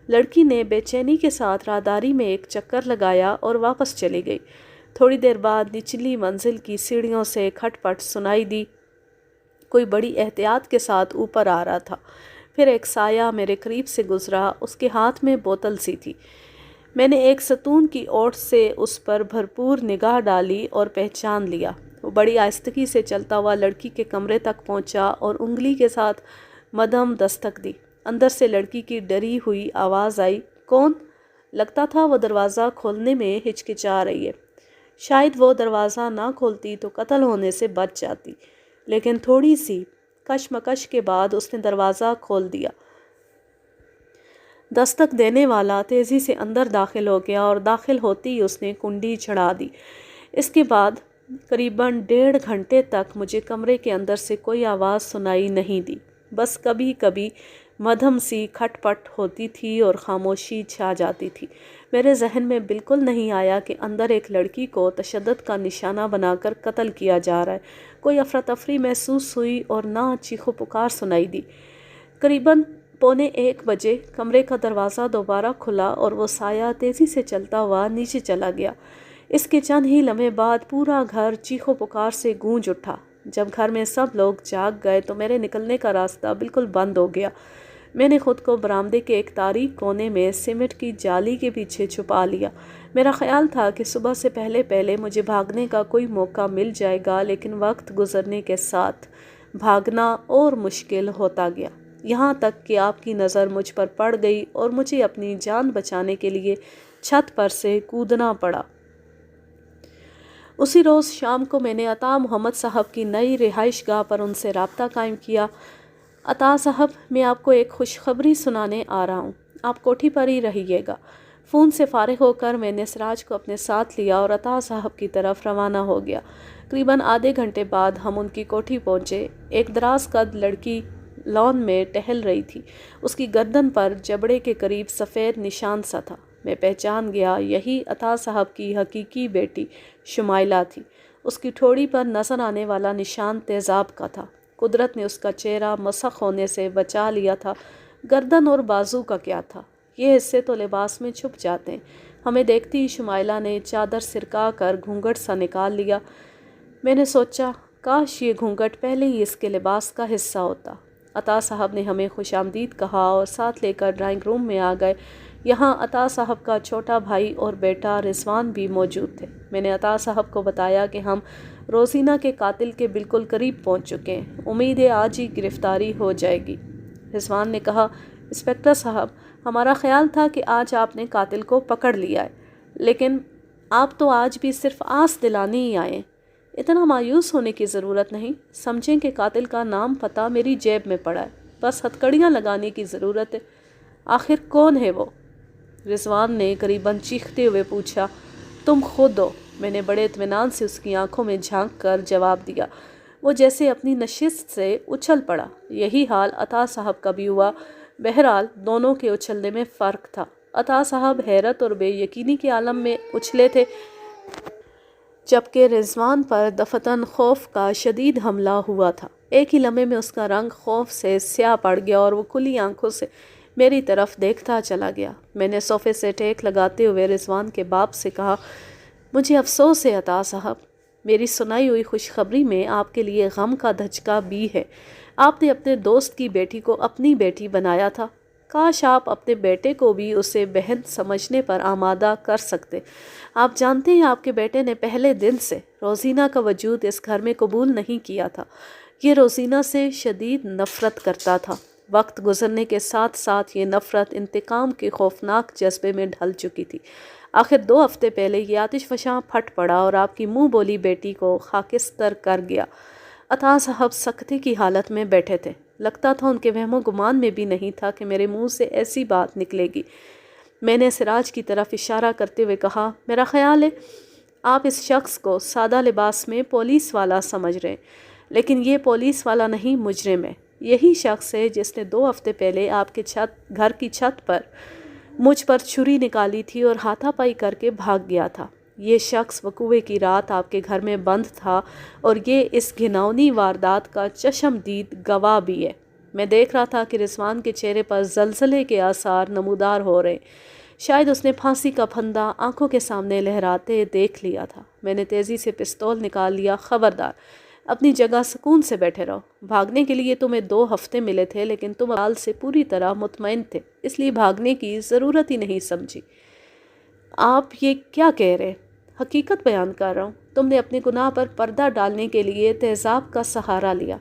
Speaker 1: لڑکی نے بے چینی کے ساتھ راہداری میں ایک چکر لگایا اور واپس چلی گئی۔ تھوڑی دیر بعد نچلی منزل کی سیڑھیوں سے کھٹ پٹ سنائی دی۔ کوئی بڑی احتیاط کے ساتھ اوپر آ رہا تھا۔ پھر ایک سایہ میرے قریب سے گزرا۔ اس کے ہاتھ میں بوتل سی تھی۔ میں نے ایک ستون کی اوٹ سے اس پر بھرپور نگاہ ڈالی اور پہچان لیا۔ وہ بڑی آہستگی سے چلتا ہوا لڑکی کے کمرے تک پہنچا اور انگلی کے ساتھ مدھم دستک دی۔ اندر سے لڑکی کی ڈری ہوئی آواز آئی، کون؟ لگتا تھا وہ دروازہ کھولنے میں ہچکچا رہی ہے۔ شاید وہ دروازہ نہ کھولتی تو قتل ہونے سے بچ جاتی، لیکن تھوڑی سی کشمکش کے بعد اس نے دروازہ کھول دیا۔ دستک دینے والا تیزی سے اندر داخل ہو گیا اور داخل ہوتے ہی اس نے کنڈی چڑھا دی۔ اس کے بعد قریباً 1.5 گھنٹے تک مجھے کمرے کے اندر سے کوئی آواز سنائی نہیں دی۔ بس کبھی کبھی مدھم سی کھٹ پٹ ہوتی تھی اور خاموشی چھا جاتی تھی۔ میرے ذہن میں بالکل نہیں آیا کہ اندر ایک لڑکی کو تشدد کا نشانہ بنا کر قتل کیا جا رہا ہے۔ کوئی افراتفری محسوس ہوئی اور نہ چیخو پکار سنائی دی۔ قریباً 1:45 بجے کمرے کا دروازہ دوبارہ کھلا اور وہ سایہ تیزی سے چلتا ہوا نیچے چلا گیا۔ اس کے چند ہی لمحے بعد پورا گھر چیخو پکار سے گونج اٹھا۔ جب گھر میں سب لوگ جاگ گئے تو میرے نکلنے کا راستہ بالکل بند ہو گیا۔ میں نے خود کو برآمدے کے ایک تاریک کونے میں سیمنٹ کی جالی کے پیچھے چھپا لیا۔ میرا خیال تھا کہ صبح سے پہلے پہلے مجھے بھاگنے کا کوئی موقع مل جائے گا، لیکن وقت گزرنے کے ساتھ بھاگنا اور مشکل ہوتا گیا، یہاں تک کہ آپ کی نظر مجھ پر پڑ گئی اور مجھے اپنی جان بچانے کے لیے چھت پر سے کودنا پڑا۔ اسی روز شام کو میں نے عطا محمد صاحب کی نئی رہائش گاہ پر ان سے رابطہ قائم کیا۔ عطا صاحب، میں آپ کو ایک خوشخبری سنانے آ رہا ہوں، آپ کوٹھی پر ہی رہیے گا۔ فون سے فارغ ہو کر میں نے سراج کو اپنے ساتھ لیا اور عطا صاحب کی طرف روانہ ہو گیا۔ قریباً آدھے گھنٹے بعد ہم ان کی کوٹھی پہنچے۔ ایک دراز قد لڑکی لان میں ٹہل رہی تھی۔ اس کی گردن پر جبڑے کے قریب سفید نشان سا تھا۔ میں پہچان گیا، یہی عطا صاحب کی حقیقی بیٹی شمائلہ تھی۔ اس کی ٹھوڑی پر نظر آنے والا نشان تیزاب کا تھا۔ قدرت نے اس کا چہرہ مسخ ہونے سے بچا لیا تھا۔ گردن اور بازو کا کیا تھا؟ یہ حصے تو لباس میں چھپ جاتے ہیں۔ ہمیں دیکھتی ہی شمائلہ نے چادر سرکا کر گھونگھٹ سا نکال لیا۔ میں نے سوچا، کاش یہ گھونگھٹ پہلے ہی اس کے لباس کا حصہ ہوتا۔ عطا صاحب نے ہمیں خوش آمدید کہا اور ساتھ لے کر ڈرائنگ روم میں آ گئے۔ یہاں عطا صاحب کا چھوٹا بھائی اور بیٹا رضوان بھی موجود تھے۔ میں نے عطا صاحب کو بتایا کہ ہم روزینہ کے قاتل کے بالکل قریب پہنچ چکے ہیں، امید ہے آج ہی گرفتاری ہو جائے گی۔ رضوان نے کہا، انسپکٹر صاحب، ہمارا خیال تھا کہ آج آپ نے قاتل کو پکڑ لیا ہے، لیکن آپ تو آج بھی صرف آس دلانے ہی آئے ہیں۔ اتنا مایوس ہونے کی ضرورت نہیں، سمجھیں کہ قاتل کا نام پتہ میری جیب میں پڑا ہے، بس ہتھکڑیاں لگانے کی ضرورت ہے۔ آخر کون ہے وہ؟ رضوان نے قریباً چیختے ہوئے پوچھا۔ تم خود ہو، میں نے بڑے اطمینان سے اس کی آنکھوں میں جھانک کر جواب دیا۔ وہ جیسے اپنی نشست سے اچھل پڑا۔ یہی حال عطا صاحب کا بھی ہوا۔ بہرحال دونوں کے اچھلنے میں فرق تھا۔ عطا صاحب حیرت اور بے یقینی کے عالم میں اچھلے تھے، جبکہ رضوان پر دفتن خوف کا شدید حملہ ہوا تھا۔ ایک ہی لمحے میں اس کا رنگ خوف سے سیاہ پڑ گیا اور وہ کھلی آنکھوں سے میری طرف دیکھتا چلا گیا۔ میں نے صوفے سے ٹیک لگاتے ہوئے رضوان کے باپ سے کہا، مجھے افسوس ہے عطا صاحب، میری سنائی ہوئی خوشخبری میں آپ کے لیے غم کا دھچکا بھی ہے۔ آپ نے اپنے دوست کی بیٹی کو اپنی بیٹی بنایا تھا، کاش آپ اپنے بیٹے کو بھی اسے بہن سمجھنے پر آمادہ کر سکتے۔ آپ جانتے ہیں آپ کے بیٹے نے پہلے دن سے روزینہ کا وجود اس گھر میں قبول نہیں کیا تھا۔ یہ روزینہ سے شدید نفرت کرتا تھا۔ وقت گزرنے کے ساتھ ساتھ یہ نفرت انتقام کے خوفناک جذبے میں ڈھل چکی تھی۔ آخر 2 ہفتے پہلے یہ آتش فشاں پھٹ پڑا اور آپ کی منہ بولی بیٹی کو خاکستر کر گیا۔ عطا صاحب سکتے کی حالت میں بیٹھے تھے۔ لگتا تھا ان کے وہم و گمان میں بھی نہیں تھا کہ میرے منہ سے ایسی بات نکلے گی۔ میں نے سراج کی طرف اشارہ کرتے ہوئے کہا، میرا خیال ہے آپ اس شخص کو سادہ لباس میں پولیس والا سمجھ رہے ہیں، لیکن یہ پولیس والا نہیں، مجرم ہے۔ یہی شخص ہے جس نے 2 ہفتے پہلے آپ کے گھر کی چھت پر مجھ پر چھری نکالی تھی اور ہاتھا پائی کر کے بھاگ گیا تھا۔ یہ شخص وقوعے کی رات آپ کے گھر میں بند تھا اور یہ اس گھناؤنی واردات کا چشمدید گواہ بھی ہے۔ میں دیکھ رہا تھا کہ رضوان کے چہرے پر زلزلے کے آثار نمودار ہو رہے، شاید اس نے پھانسی کا پھندا آنکھوں کے سامنے لہراتے دیکھ لیا تھا۔ میں نے تیزی سے پستول نکال لیا، خبردار، اپنی جگہ سکون سے بیٹھے رہو۔ بھاگنے کے لیے تمہیں 2 ہفتے ملے تھے، لیکن تم حال سے پوری طرح مطمئن تھے، اس لیے بھاگنے کی ضرورت ہی نہیں سمجھی۔ آپ یہ کیا کہہ رہے؟ حقیقت بیان کر رہا ہوں۔ تم نے اپنے گناہ پر پردہ ڈالنے کے لیے تیزاب کا سہارا لیا۔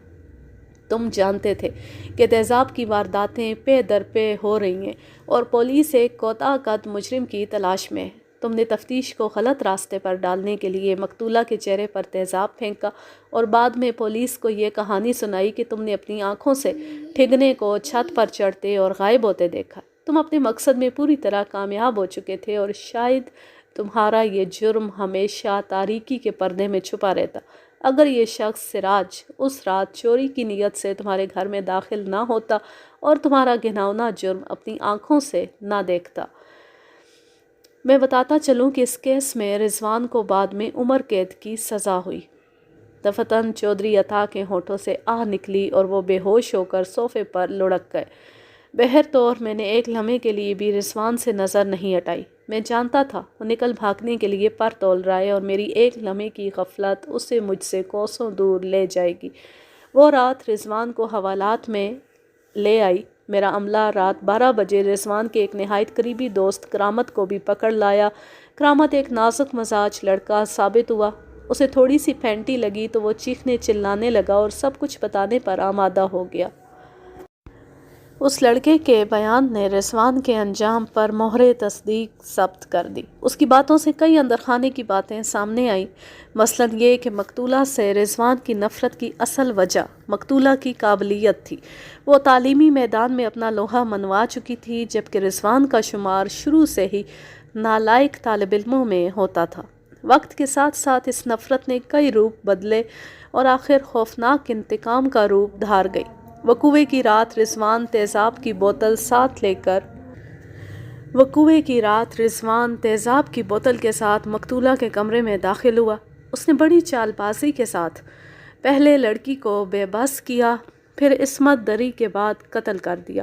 Speaker 1: تم جانتے تھے کہ تیزاب کی وارداتیں پے در پے ہو رہی ہیں اور پولیس ایک کوتاہ قد مجرم کی تلاش میں ہے۔ تم نے تفتیش کو غلط راستے پر ڈالنے کے لیے مقتولہ کے چہرے پر تیزاب پھینکا اور بعد میں پولیس کو یہ کہانی سنائی کہ تم نے اپنی آنکھوں سے ٹھگنے کو چھت پر چڑھتے اور غائب ہوتے دیکھا۔ تم اپنے مقصد میں پوری طرح کامیاب ہو چکے تھے اور شاید تمہارا یہ جرم ہمیشہ تاریکی کے پردے میں چھپا رہتا اگر یہ شخص سراج اس رات چوری کی نیت سے تمہارے گھر میں داخل نہ ہوتا اور تمہارا گھناؤنا جرم اپنی آنکھوں سے نہ دیکھتا۔ میں بتاتا چلوں کہ اس کیس میں رضوان کو بعد میں عمر قید کی سزا ہوئی۔ دفتن چودھری عطا کے ہونٹوں سے آہ نکلی اور وہ بے ہوش ہو کر صوفے پر لڑک گئے۔ بہر طور میں نے ایک لمحے کے لیے بھی رضوان سے نظر نہیں ہٹائی۔ میں جانتا تھا وہ نکل بھاگنے کے لیے پر تول رہا ہے اور میری ایک لمحے کی غفلت اسے مجھ سے کوسوں دور لے جائے گی۔ وہ رات رضوان کو حوالات میں لے آئی۔ میرا عملہ رات 12 بجے رضوان کے ایک نہایت قریبی دوست کرامت کو بھی پکڑ لایا۔ کرامت ایک نازک مزاج لڑکا ثابت ہوا۔ اسے تھوڑی سی پھینٹی لگی تو وہ چیخنے چلانے لگا اور سب کچھ بتانے پر آمادہ ہو گیا۔ اس لڑکے کے بیان نے رضوان کے انجام پر مہر تصدیق ثبت کر دی۔ اس کی باتوں سے کئی اندرخانے کی باتیں سامنے آئیں، مثلاً یہ کہ مقتولہ سے رضوان کی نفرت کی اصل وجہ مقتولہ کی قابلیت تھی۔ وہ تعلیمی میدان میں اپنا لوہا منوا چکی تھی، جبکہ رضوان کا شمار شروع سے ہی نالائق طالب علموں میں ہوتا تھا۔ وقت کے ساتھ ساتھ اس نفرت نے کئی روپ بدلے اور آخر خوفناک انتقام کا روپ دھار گئی۔ وقوعے کی رات رضوان تیزاب کی بوتل کے ساتھ مقتولہ کے کمرے میں داخل ہوا۔ اس نے بڑی چال بازی کے ساتھ پہلے لڑکی کو بے بس کیا، پھر عصمت دری کے بعد قتل کر دیا۔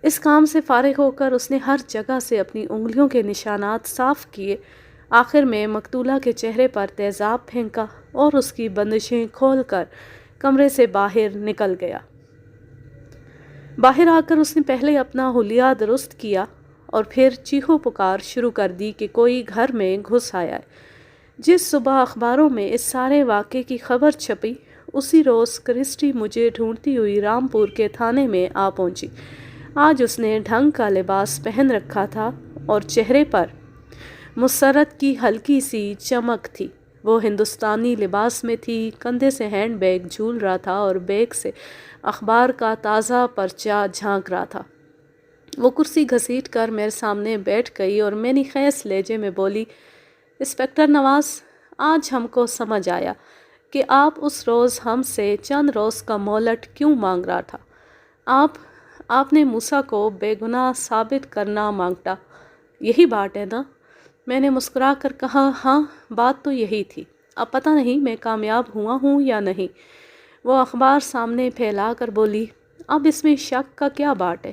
Speaker 1: اس کام سے فارغ ہو کر اس نے ہر جگہ سے اپنی انگلیوں کے نشانات صاف کیے۔ آخر میں مقتولہ کے چہرے پر تیزاب پھینکا اور اس کی بندشیں کھول کر کمرے سے باہر نکل گیا۔ باہر آ کر اس نے پہلے اپنا حلیہ درست کیا اور پھر چیخو پکار شروع کر دی کہ کوئی گھر میں گھس آیا ہے۔ جس صبح اخباروں میں اس سارے واقعے کی خبر چھپی، اسی روز کرسٹی مجھے ڈھونڈتی ہوئی رامپور کے تھانے میں آ پہنچی۔ آج اس نے ڈھنگ کا لباس پہن رکھا تھا اور چہرے پر مسرت کی ہلکی سی چمک تھی۔ وہ ہندوستانی لباس میں تھی، کندھے سے ہینڈ بیگ جھول رہا تھا اور بیگ سے اخبار کا تازہ پرچہ جھانک رہا تھا۔ وہ کرسی گھسیٹ کر میرے سامنے بیٹھ گئی اور میں نے خیس لہجے میں بولی، انسپکٹر نواز، آج ہم کو سمجھ آیا کہ آپ اس روز ہم سے چند روز کا مہلت کیوں مانگ رہا تھا۔ آپ نے موسیٰ کو بے گناہ ثابت کرنا مانگا، یہی بات ہے نا؟ میں نے مسکرا کر کہا، ہاں، بات تو یہی تھی۔ اب پتہ نہیں میں کامیاب ہوا ہوں یا نہیں۔ وہ اخبار سامنے پھیلا کر بولی، اب اس میں شک کا کیا بات ہے؟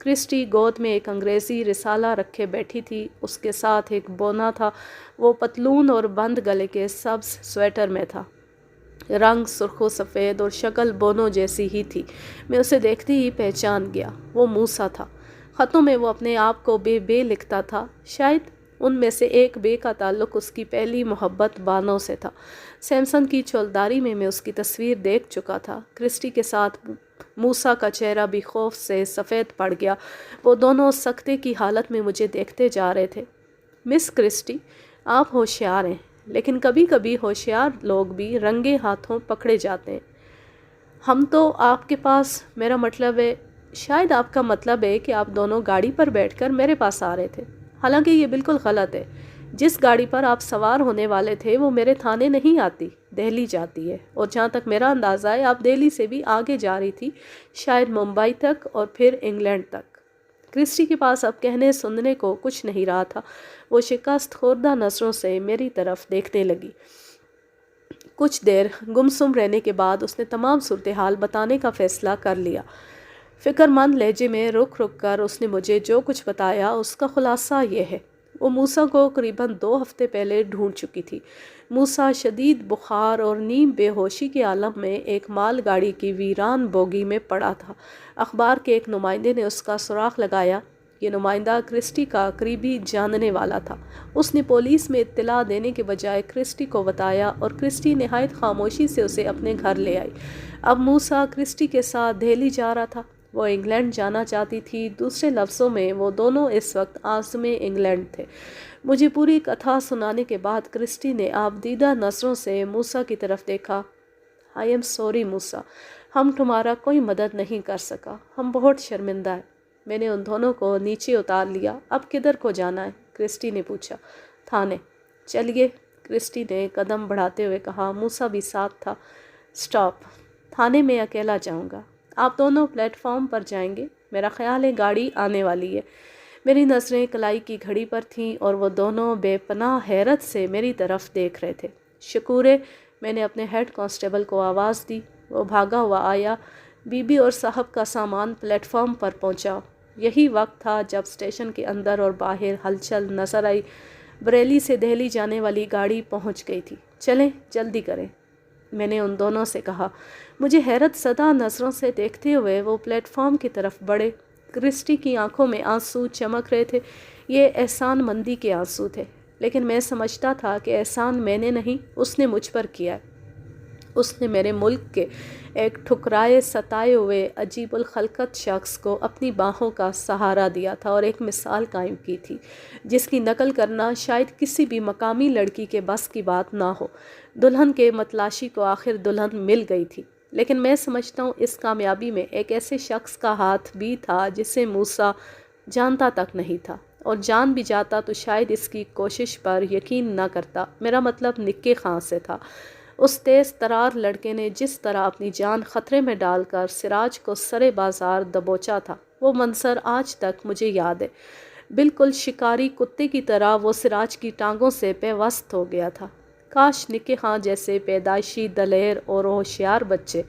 Speaker 1: کرسٹی گود میں ایک انگریزی رسالہ رکھے بیٹھی تھی، اس کے ساتھ ایک بونا تھا، وہ پتلون اور بند گلے کے سبز سویٹر میں تھا، رنگ سرخ و سفید اور شکل بونو جیسی ہی تھی۔ میں اسے دیکھتے ہی پہچان گیا، وہ موسیٰ تھا۔ خطوں میں وہ اپنے آپ کو بے لکھتا تھا، شاید ان میں سے ایک بے کا تعلق اس کی پہلی محبت بانو سے تھا۔ سیمسن کی چولداری میں اس کی تصویر دیکھ چکا تھا۔ کرسٹی کے ساتھ موسیٰ کا چہرہ بھی خوف سے سفید پڑ گیا، وہ دونوں سکتے کی حالت میں مجھے دیکھتے جا رہے تھے۔ مس کرسٹی، آپ ہوشیار ہیں، لیکن کبھی کبھی ہوشیار لوگ بھی رنگے ہاتھوں پکڑے جاتے ہیں۔ ہم تو آپ کے پاس، میرا مطلب ہے، شاید آپ کا مطلب ہے کہ آپ دونوں گاڑی پر بیٹھ کر میرے پاس آ رہے تھے، حالانکہ یہ بالکل غلط ہے۔ جس گاڑی پر آپ سوار ہونے والے تھے وہ میرے تھانے نہیں آتی، دہلی جاتی ہے، اور جہاں تک میرا اندازہ ہے آپ دہلی سے بھی آگے جا رہی تھی، شاید ممبئی تک اور پھر انگلینڈ تک۔ کرسٹی کے پاس اب کہنے سننے کو کچھ نہیں رہا تھا، وہ شکست خوردہ نظروں سے میری طرف دیکھنے لگی۔ کچھ دیر گمسم رہنے کے بعد اس نے تمام صورتحال بتانے کا فیصلہ کر لیا۔ فکر مند لہجے میں رک کر اس نے مجھے جو کچھ بتایا اس کا خلاصہ یہ ہے۔ وہ موسیٰ کو قریباً 2 ہفتے پہلے ڈھونڈ چکی تھی۔ موسیٰ شدید بخار اور نیم بے ہوشی کے عالم میں ایک مال گاڑی کی ویران بوگی میں پڑا تھا۔ اخبار کے ایک نمائندے نے اس کا سراغ لگایا۔ یہ نمائندہ کرسٹی کا قریبی جاننے والا تھا۔ اس نے پولیس میں اطلاع دینے کے بجائے کرسٹی کو بتایا اور کرسٹی نہایت خاموشی سے اسے اپنے گھر لے آئی۔ اب موسیٰ کرسٹی کے ساتھ دہلی جا رہا تھا، وہ انگلینڈ جانا چاہتی تھی، دوسرے لفظوں میں وہ دونوں اس وقت عازم انگلینڈ تھے۔ مجھے پوری کتھا سنانے کے بعد کرسٹی نے آپ دیدہ نظروں سے موسیٰ کی طرف دیکھا۔ آئی ایم سوری موسیٰ، ہم تمہارا کوئی مدد نہیں کر سکا، ہم بہت شرمندہ ہیں۔ میں نے ان دونوں کو نیچے اتار لیا۔ اب کدھر کو جانا ہے؟ کرسٹی نے پوچھا۔ تھانے۔ چلیے، کرسٹی نے قدم بڑھاتے ہوئے کہا، موسیٰ بھی ساتھ تھا۔ سٹاپ، تھانے میں اکیلا جاؤں گا، آپ دونوں پلیٹ فارم پر جائیں گے، میرا خیال ہے گاڑی آنے والی ہے۔ میری نظریں کلائی کی گھڑی پر تھیں اور وہ دونوں بے پناہ حیرت سے میری طرف دیکھ رہے تھے۔ شکور ہے، میں نے اپنے ہیڈ کانسٹیبل کو آواز دی، وہ بھاگا ہوا آیا۔ بی بی اور صاحب کا سامان پلیٹ فارم پر پہنچا۔ یہی وقت تھا جب اسٹیشن کے اندر اور باہر ہلچل نظر آئی۔ بریلی سے دہلی جانے والی گاڑی پہنچ گئی تھی۔ چلیں، جلدی کریں، میں نے ان دونوں سے کہا۔ مجھے حیرت زدہ نظروں سے دیکھتے ہوئے وہ پلیٹ فارم کی طرف بڑھے۔ کرسٹی کی آنکھوں میں آنسو چمک رہے تھے، یہ احسان مندی کے آنسو تھے، لیکن میں سمجھتا تھا کہ احسان میں نے نہیں، اس نے مجھ پر کیا ہے۔ اس نے میرے ملک کے ایک ٹھکرائے ستائے ہوئے عجیب الخلقت شخص کو اپنی باہوں کا سہارا دیا تھا اور ایک مثال قائم کی تھی جس کی نقل کرنا شاید کسی بھی مقامی لڑکی کے بس کی بات نہ ہو۔ دلہن کے متلاشی کو آخر دلہن مل گئی تھی، لیکن میں سمجھتا ہوں اس کامیابی میں ایک ایسے شخص کا ہاتھ بھی تھا جسے موسیٰ جانتا تک نہیں تھا، اور جان بھی جاتا تو شاید اس کی کوشش پر یقین نہ کرتا۔ میرا مطلب نکے خان سے تھا۔ اس تیز ترار لڑکے نے جس طرح اپنی جان خطرے میں ڈال کر سراج کو سرے بازار دبوچا تھا، وہ منظر آج تک مجھے یاد ہے۔ بالکل شکاری کتے کی طرح وہ سراج کی ٹانگوں سے پیوست ہو گیا تھا۔ کاش نکے خان جیسے پیدائشی دلیر اور ہوشیار بچے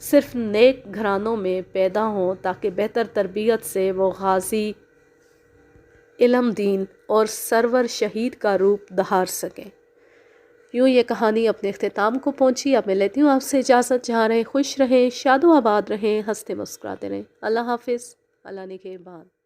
Speaker 1: صرف نیک گھرانوں میں پیدا ہوں تاکہ بہتر تربیت سے وہ غازی، علم دین اور سرور شہید کا روپ دھار سکیں۔ یوں یہ کہانی اپنے اختتام کو پہنچی۔ اب میں لیتی ہوں آپ سے اجازت، جہاں رہیں خوش رہیں، شاد و آباد رہیں، ہنستے مسکراتے رہیں۔ اللہ حافظ، اللہ نگہبان۔